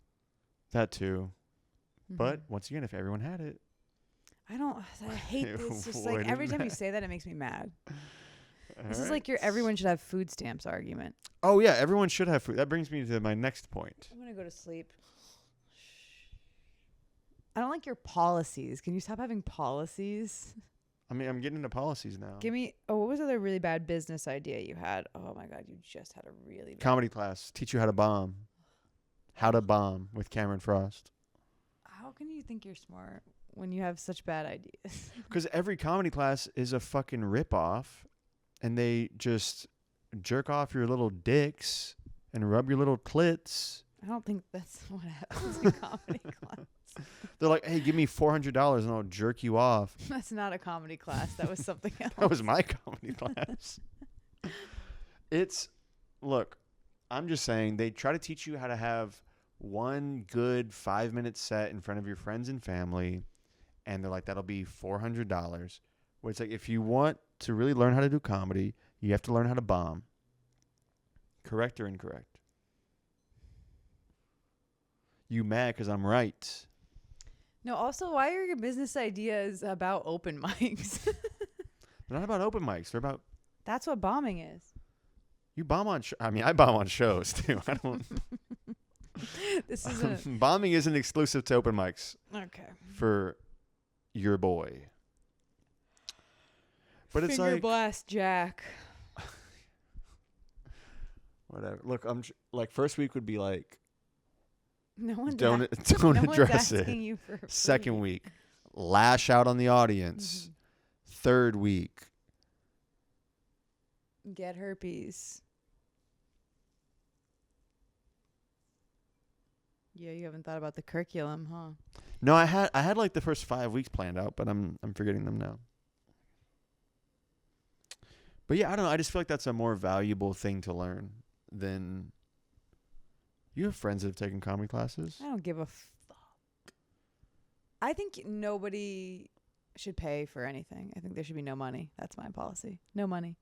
That too. Mm-hmm. But once again, if everyone had it. I hate this. Just like every time you say that, it makes me mad. This is like your everyone should have food stamps argument. Oh, yeah. Everyone should have food. That brings me to my next point. I'm going to go to sleep. I don't like your policies. Can you stop having policies? I mean, I'm getting into policies now. What was the other really bad business idea you had? Oh, my God. You just had a really bad. Comedy class. Teach you how to bomb. How to bomb with Cameron Frost. How can you think you're smart when you have such bad ideas? Because every comedy class is a fucking ripoff. And they just jerk off your little dicks and rub your little clits. I don't think that's what happens in comedy class. They're like, hey, give me $400 and I'll jerk you off. That's not a comedy class. That was something else. That was my comedy class. Look, I'm just saying they try to teach you how to have one good 5-minute set in front of your friends and family. And they're like, that'll be $400. Where it's like, if you want to really learn how to do comedy, you have to learn how to bomb. Correct or incorrect? You mad because I'm right. No, also, why are your business ideas about open mics? They're not about open mics. They're about... That's what bombing is. You bomb on... I bomb on shows, too. I don't... This isn't... Bombing isn't exclusive to open mics. Okay. For your boy. But it's Finger like... blast Jack. Whatever. Look, first week would be like... No one's don't address it. Second week, lash out on the audience. Mm-hmm. Third week, get herpes. Yeah, you haven't thought about the curriculum, huh? No, I had like the first 5 weeks planned out, but I'm forgetting them now. But yeah, I don't know. I just feel like that's a more valuable thing to learn than, You have friends that have taken comedy classes? I don't give a fuck. I think nobody should pay for anything. I think there should be no money. That's my policy. No money.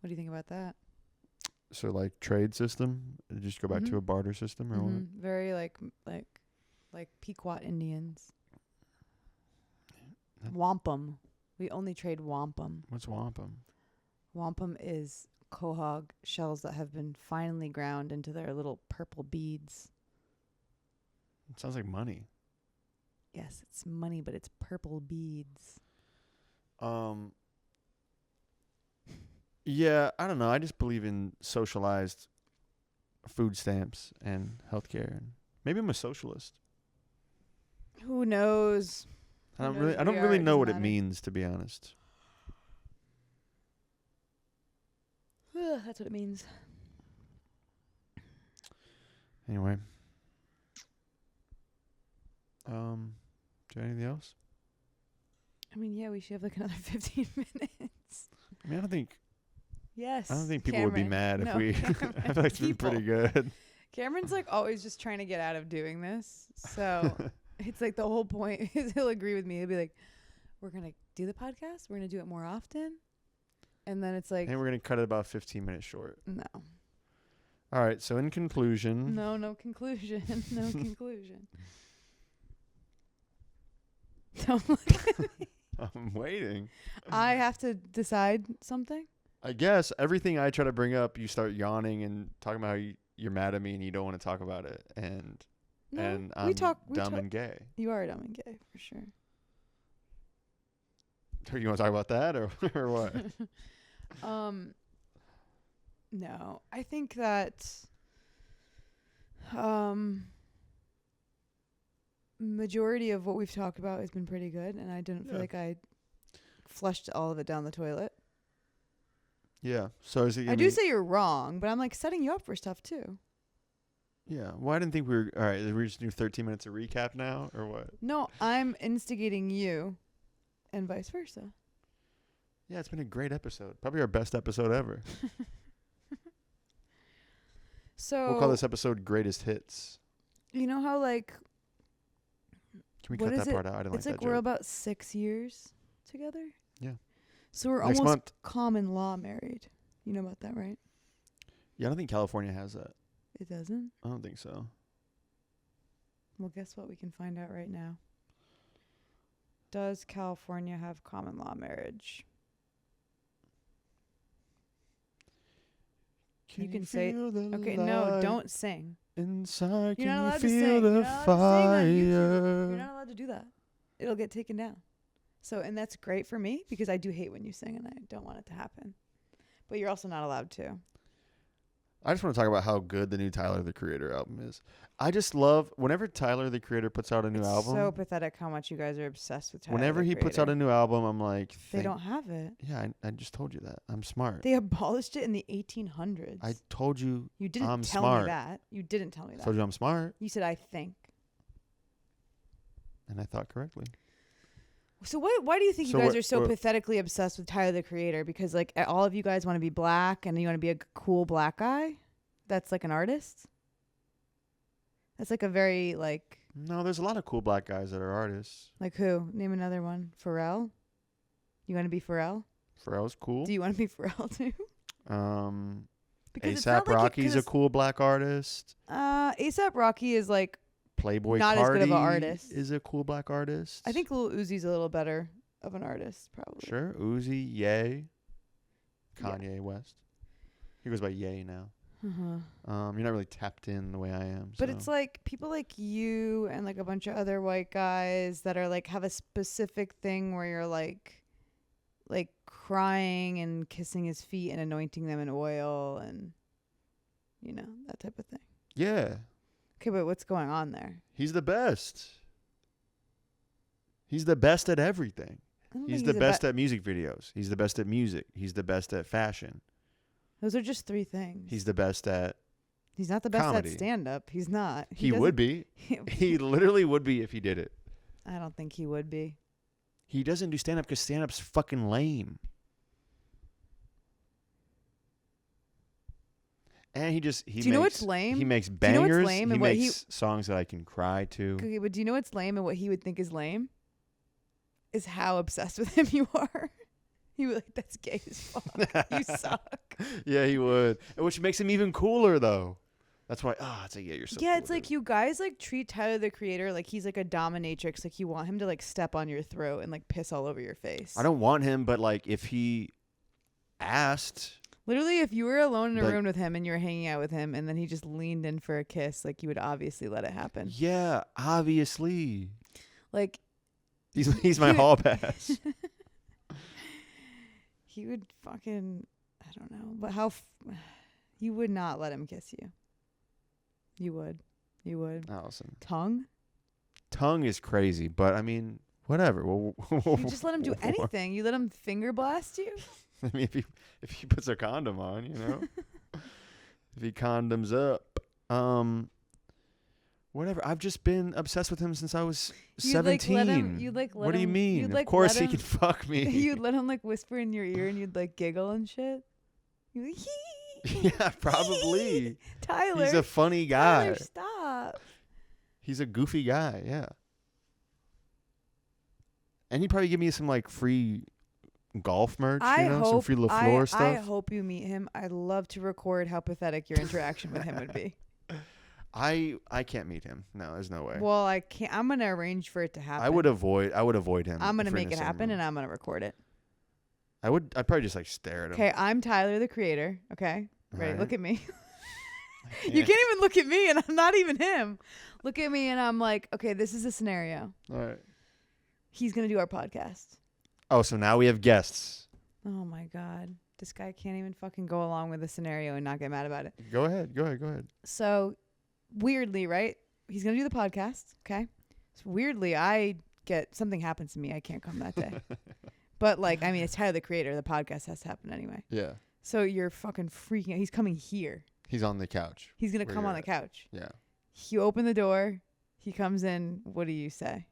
What do you think about that? So like trade system? Just go back to a barter system or what? Very like Pequot Indians. Wampum. We only trade wampum. What's wampum? Wampum is quahog shells that have been finely ground into their little purple beads. It sounds like money. Yes, it's money, but it's purple beads. Yeah, I don't know. I just believe in socialized food stamps and healthcare, and maybe I'm a socialist. Who knows? I don't really know what it means, to be honest. That's what it means. Anyway, do you have anything else? I mean, yeah, we should have like another 15 minutes. I mean, I don't think Yes. people would be mad if we. I feel like it's been pretty good. Cameron's like always just trying to get out of doing this, so it's like the whole point is he'll agree with me. He'll be like, "We're gonna do the podcast. We're gonna do it more often," and then it's like, and we're gonna cut it about 15 minutes short. No. All right. So in conclusion. No conclusion. No conclusion. Don't look at me. I'm waiting. I have to decide something. I guess everything I try to bring up, you start yawning and talking about how you're mad at me and you don't want to talk about it, and I'm dumb and gay. You are dumb and gay for sure. You want to talk about that or what? No, I think that majority of what we've talked about has been pretty good, and I didn't feel like I flushed all of it down the toilet. Yeah. So is it? I do say you're wrong, but I'm like setting you up for stuff too. Yeah. Well, I didn't think we were. All right. We just do 13 minutes of recap now, or what? No, I'm instigating you, and vice versa. Yeah, it's been a great episode. Probably our best episode ever. So we'll call this episode "Greatest Hits." You know how like. Can we cut that part out? I didn't like that It's like we're about 6 years together. Yeah. So we're Next almost month. common law married. You know about that, right? Yeah, I don't think California has that. It doesn't? I don't think so. Well, guess what? We can find out right now. Does California have common law marriage? You can say. Okay, no, don't sing. Inside, You're not can allowed you to sing. feel the You're not allowed to sing on YouTube. fire? You're not allowed to do that. It'll get taken down. So, and that's great for me because I do hate when you sing and I don't want it to happen. But you're also not allowed to. I just want to talk about how good the new Tyler, the Creator album is. I just love whenever Tyler, the Creator puts out a new album. So pathetic how much you guys are obsessed with Tyler, Whenever he puts out a new album, I'm like, they don't have it. Yeah, I just told you that. I'm smart. They abolished it in the 1800s. I told you You didn't I'm tell smart. me that. You didn't tell me that. Told you I'm smart. You said I think. And I thought correctly. So why do you think you guys are so pathetically obsessed with Tyler, the Creator? Because like all of you guys want to be black and you want to be a cool black guy that's like an artist? That's like a very like... No, there's a lot of cool black guys that are artists. Like who? Name another one. Pharrell? You want to be Pharrell? Pharrell's cool. Do you want to be Pharrell too? A$AP Rocky's a cool black artist. A$AP Rocky is like... Playboy not Cardi as good of an artist. Is a cool black artist. I think Lil Uzi's a little better of an artist, probably. Sure. Uzi, Ye, Kanye West. He goes by Ye now. You're not really tapped in the way I am. But it's like people like you and like a bunch of other white guys that are like have a specific thing where you're like crying and kissing his feet and anointing them in oil and you know, that type of thing. Yeah. Okay, but what's going on there? He's the best. He's the best at everything. He's the best at music videos. He's the best at music. He's the best at fashion. Those are just three things. He's the best at He's not the best comedy. at stand-up. He's not. He would be. He literally would be if he did it. I don't think he would be. He doesn't do stand-up because stand-up's fucking lame. And he Do you know what's lame? He makes Do you know bangers. what's lame He and what makes songs that I can cry to. Okay, but do you know what's lame and what he would think is lame? Is how obsessed with him you are. He would like, that's gay as fuck. You suck. Yeah, he would. Which makes him even cooler, though. That's why, it's like, yeah, you're so Yeah, cool, it's like dude. you guys like treat Tyler the Creator like he's like a dominatrix. Like you want him to like step on your throat and like piss all over your face. I don't want him, but like if he asked. Literally, if you were alone in a Like- room with him and you were hanging out with him and then he just leaned in for a kiss, like you would obviously let it happen. Yeah, obviously. Like He's my hall pass. he would fucking, I don't know, but how you would not let him kiss you. You would. Allison. Tongue? is crazy, but I mean, whatever. Well, You just let him do anything. You let him finger blast you. I mean, if he puts a condom on, if he condoms up, whatever. I've just been obsessed with him since I was 17. What do you mean? Of course he can fuck me. You'd let him like whisper in your ear and you'd like giggle and shit. You'd be like, Yeah, probably. Tyler. He's a funny guy. Tyler, stop. He's a goofy guy, yeah. And he'd probably give me some like free golf merch, some free LaFleur stuff. I hope you meet him. I'd love to record how pathetic your interaction with him would be. I can't meet him. No, there's no way. Well, I can't. I'm gonna arrange for it to happen. I would avoid him. I'm gonna if we're in make the it same happen, room. and I'm gonna record it. I'd probably just like stare at him. Okay, I'm Tyler the Creator. Okay, ready? Alright. Look at me. You can't even look at me, and I'm not even him. Look at me, and I'm like, okay, this is a scenario. All right. He's gonna do our podcast. Oh, so now we have guests. Oh my god, this guy can't even fucking go along with the scenario and not get mad about it. Go ahead. So, weirdly, right? He's gonna do the podcast. Okay. So weirdly, something happens to me. I can't come that day. But like, I mean, it's Tyler the Creator. The podcast has to happen anyway. Yeah. So you're fucking freaking out. He's coming here. He's on the couch. He's gonna Where come you're on the at. couch. Yeah. You open the door. He comes in. What do you say?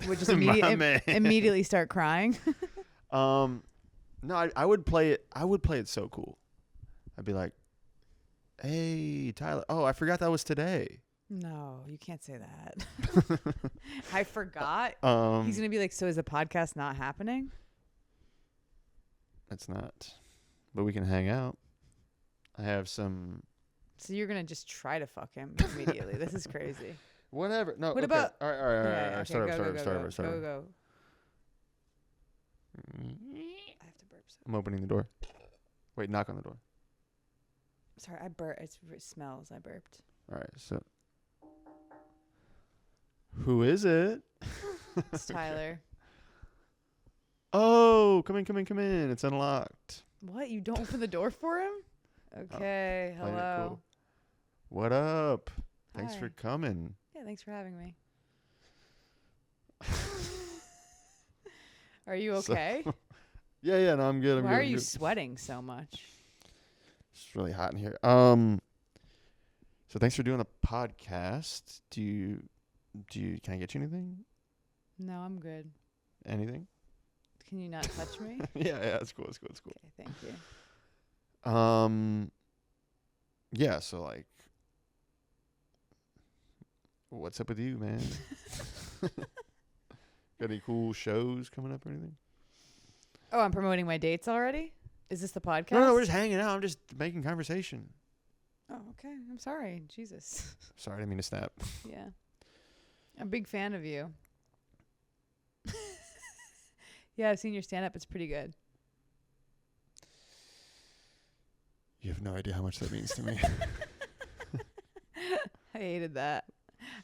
Would just immediately start crying. No, I would play it. I would play it so cool. I'd be like, "Hey, Tyler. Oh, I forgot that was today." No, you can't say that. I forgot. He's gonna be like, "So is the podcast not happening?" It's not, but we can hang out. I have some. So you're gonna just try to fuck him immediately. This is crazy. Whatever. No. What okay. about? All right. Okay, Start go. over. I have to burp. So. I'm opening the door. Wait, knock on the door. Sorry, I burped. It smells. I burped. All right. So, who is it? It's Tyler. Oh, come in. It's unlocked. What? You don't open the door for him? Okay. Playing it Hello. cool. What up? Thanks Hi. for coming. Yeah, thanks for having me. Are you okay? Yeah, no, I'm good. Why are you sweating so much? It's really hot in here. So thanks for doing the podcast. Can I get you anything? No, I'm good. Anything? Can you not touch me? yeah, it's cool. Okay, thank you. Yeah, so like, what's up with you, man? Got any cool shows coming up or anything? Oh, I'm promoting my dates already? Is this the podcast? No, we're just hanging out. I'm just making conversation. Oh, okay. I'm sorry. Jesus. Sorry, I didn't mean to snap. Yeah. I'm a big fan of you. Yeah, I've seen your stand-up. It's pretty good. You have no idea how much that means to me. I hated that.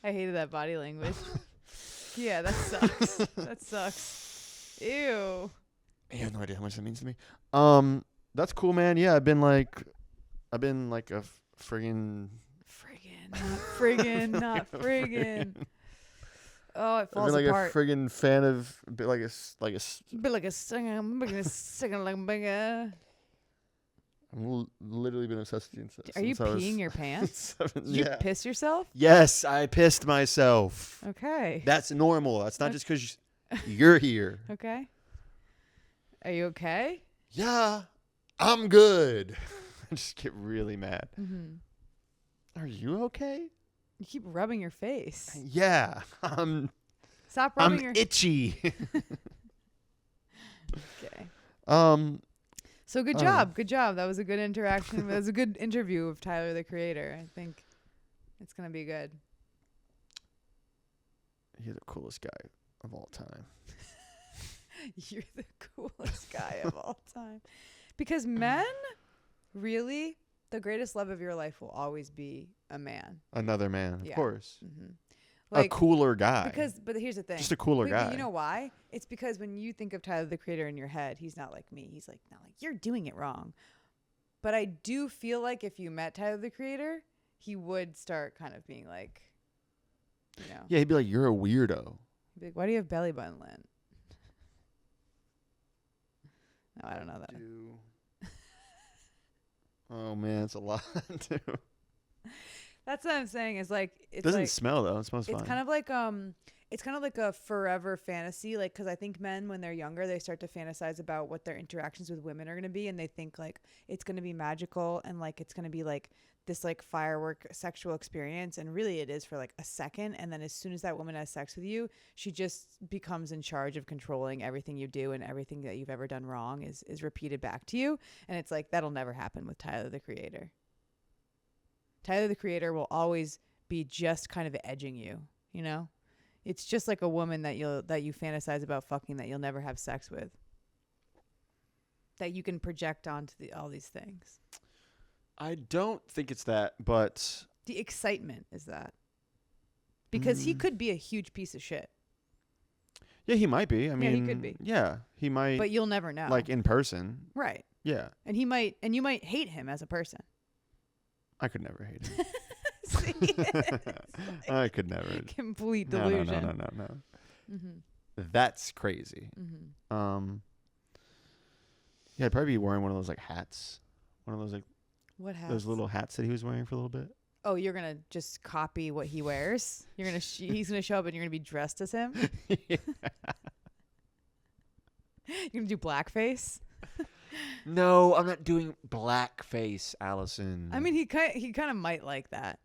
I hated that body language. Yeah, that sucks. That sucks. Ew. You have no idea how much that means to me. That's cool, man. Yeah, I've been like a friggin'. Not friggin'. Oh, it falls I've been like apart. a friggin' fan of like a. Be like a singer, like bigger. I've literally been obsessed with you since Are you I was peeing your pants? 7. Did you Yeah. piss yourself? Yes, I pissed myself. Okay. That's normal. That's not just because you're here. Okay. Are you okay? Yeah. I'm good. I just get really mad. Mm-hmm. Are you okay? You keep rubbing your face. Yeah. Stop rubbing I'm itchy. Okay. So good I don't job. know. Good job. That was a good interaction. That was a good interview of Tyler, the Creator. I think it's going to be good. You're the coolest guy of all time. You're the coolest guy of all time. Because men, really, the greatest love of your life will always be a man. Another man, of course. Mm-hmm. A cooler guy. But here's the thing. Just a cooler guy. But you know why? It's because when you think of Tyler, the Creator, in your head, he's not like me. He's like, not like, you're doing it wrong. But I do feel like if you met Tyler, the Creator, he would start kind of being like, you know. Yeah, he'd be like, you're a weirdo. He'd be like, why do you have belly button lint? No, I don't know that. Oh, man, it's a lot, too. That's what I'm saying. Is like It doesn't smell, though. It smells fine. It's kind of like a forever fantasy. Like, because I think men, when they're younger, they start to fantasize about what their interactions with women are going to be, and they think like it's going to be magical and like it's going to be like this like firework sexual experience, and really it is for like a second, and then as soon as that woman has sex with you, she just becomes in charge of controlling everything you do, and everything that you've ever done wrong is repeated back to you. And it's like that'll never happen with Tyler, the Creator. Tyler, the Creator, will always be just kind of edging you, you know? It's just like a woman that you fantasize about fucking that you'll never have sex with. That you can project onto all these things. I don't think it's that, but The excitement is that. Because he could be a huge piece of shit. yeah, he might be. I mean, he could be. Yeah, he might. But you'll never know. Like in person. Right. Yeah. And you might hate him as a person. I could never hate him. See? I could never. Complete delusion. No. Mm-hmm. That's crazy. Mm-hmm. Yeah, I'd probably be wearing one of those like hats. One of those like What hats? those little hats that he was wearing for a little bit. Oh, you're gonna just copy what he wears? You're gonna he's gonna show up and you're gonna be dressed as him? Yeah. You're gonna do blackface? No, I'm not doing blackface, Allison. I mean, he kind of might like that.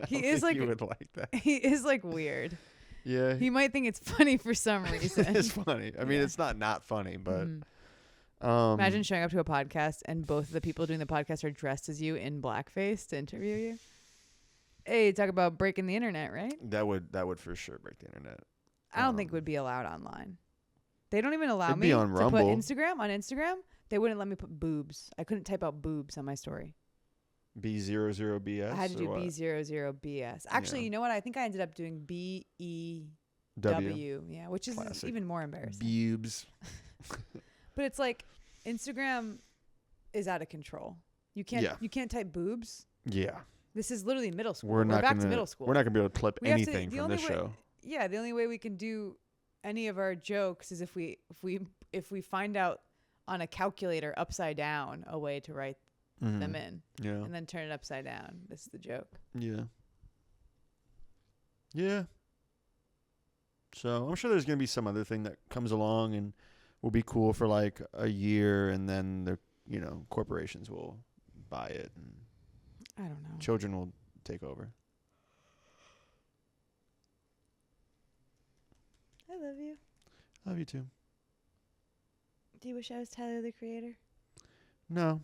He is like you would like that. He is like weird. Yeah, He might think it's funny for some reason. it's funny. I mean, it's not funny, but imagine showing up to a podcast and both of the people doing the podcast are dressed as you in blackface to interview you. Hey, talk about breaking the internet, right? that would for sure break the internet. I don't think it would be allowed online. They don't even allow It'd me be on to Rumble. put Instagram. On Instagram, they wouldn't let me put boobs. I couldn't type out boobs on my story. B00BS. I had to do what? B00BS. Actually, Yeah. you know what? I think I ended up doing BEW. Yeah, which is Classic. even more embarrassing. Boobs. But it's like Instagram is out of control. You can't type boobs. Yeah. This is literally middle school. We're back to middle school. We're not gonna be able to clip We have to- anything the from only this way- show. Yeah, the only way we can do any of our jokes is if we find out on a calculator upside down a way to write them in. Yeah. And then turn it upside down. This is the joke. Yeah. Yeah. So I'm sure there's gonna be some other thing that comes along and will be cool for like a year, and then the corporations will buy it and I don't know. children will take over. I love you. Love you too. Do you wish I was Tyler, the Creator? No,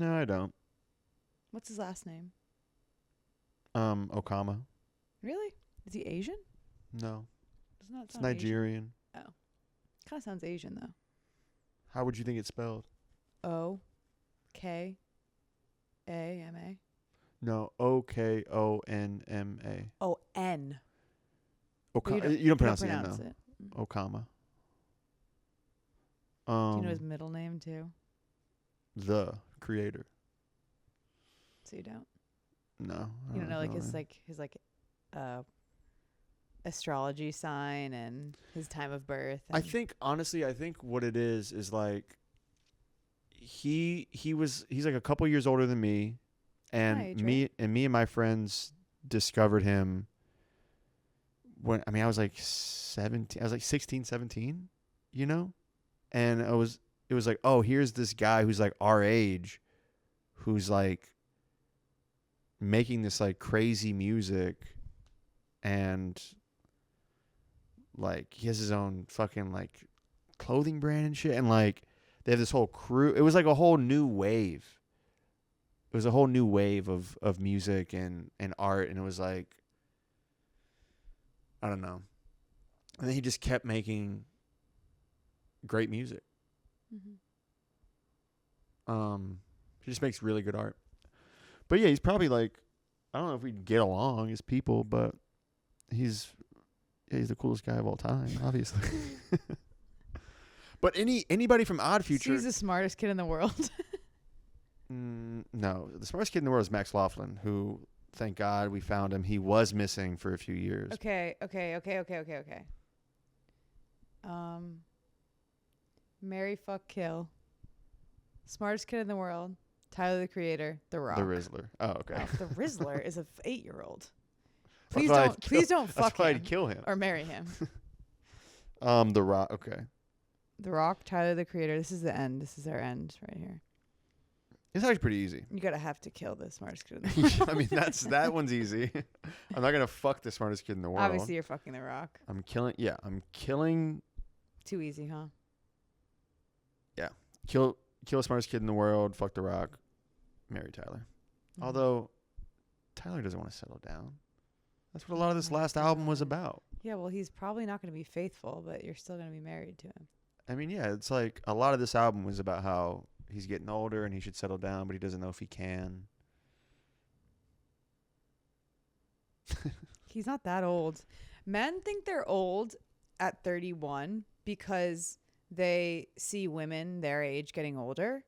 I don't. What's his last name? Okama. Really? Is he Asian? No, Does not it's sound Asian. Nigerian. Kind of sounds Asian though. How would you think it's spelled? OKAMA. No, Okonma. Oh, N. You don't pronounce the N, it. though. Okama. Do you know his middle name too? The Creator. So you don't. No. You don't know like his that. astrology sign and his time of birth. I think honestly, what it is like he's like a couple years older than me, and age, me and my friends discovered him when I was like 17. I was like 16, 17, and I was it was like, oh, here's this guy who's like our age, who's like making this like crazy music, and like he has his own fucking like clothing brand and shit, and like they have this whole crew. It was like a whole new wave. It was a whole new wave of music and art, and it was like, I don't know. And then he just kept making great music. He just makes really good art. But yeah, he's probably like, I don't know if we'd get along as people, but he's the coolest guy of all time, obviously. But anybody from Odd Future, He's the smartest kid in the world. no, the smartest kid in the world is Max Laughlin, who, thank God, we found him. He was missing for a few years. Okay. Marry, fuck, kill. Smartest kid in the world. Tyler, the Creator. The Rock. The Rizzler. Oh, okay. Oh, the Rizzler is a 8-year-old. Please don't fuck that's why him I'd kill him or marry him. The Rock. Okay. The Rock, Tyler, the Creator. This is the end. This is our end right here. It's actually pretty easy. You gotta have to kill the smartest kid in the world. I mean, that one's easy. I'm not gonna fuck the smartest kid in the world. Obviously, you're fucking The Rock. I'm killing. Too easy, huh? Yeah. Kill the smartest kid in the world. Fuck The Rock. Marry Tyler. Mm-hmm. Although Tyler doesn't want to settle down. That's what a lot of this last album was about. Yeah, well, he's probably not going to be faithful, but you're still going to be married to him. I mean, yeah, it's like a lot of this album was about how he's getting older and he should settle down, but he doesn't know if he can. He's not that old. Men think they're old at 31 because they see women their age getting older,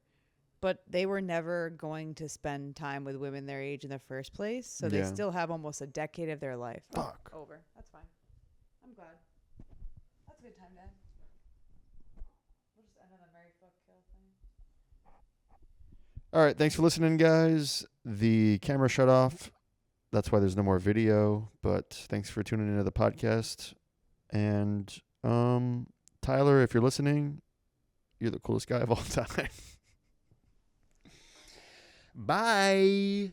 but they were never going to spend time with women their age in the first place, so they still have almost a decade of their life. Fuck. Over. That's fine. I'm glad. That's a good time, Dad. We'll just end on the Marry, fuck, kill thing. All right, thanks for listening, guys. The camera shut off. That's why there's no more video, but thanks for tuning into the podcast. And Tyler, if you're listening, you're the coolest guy of all time. Bye.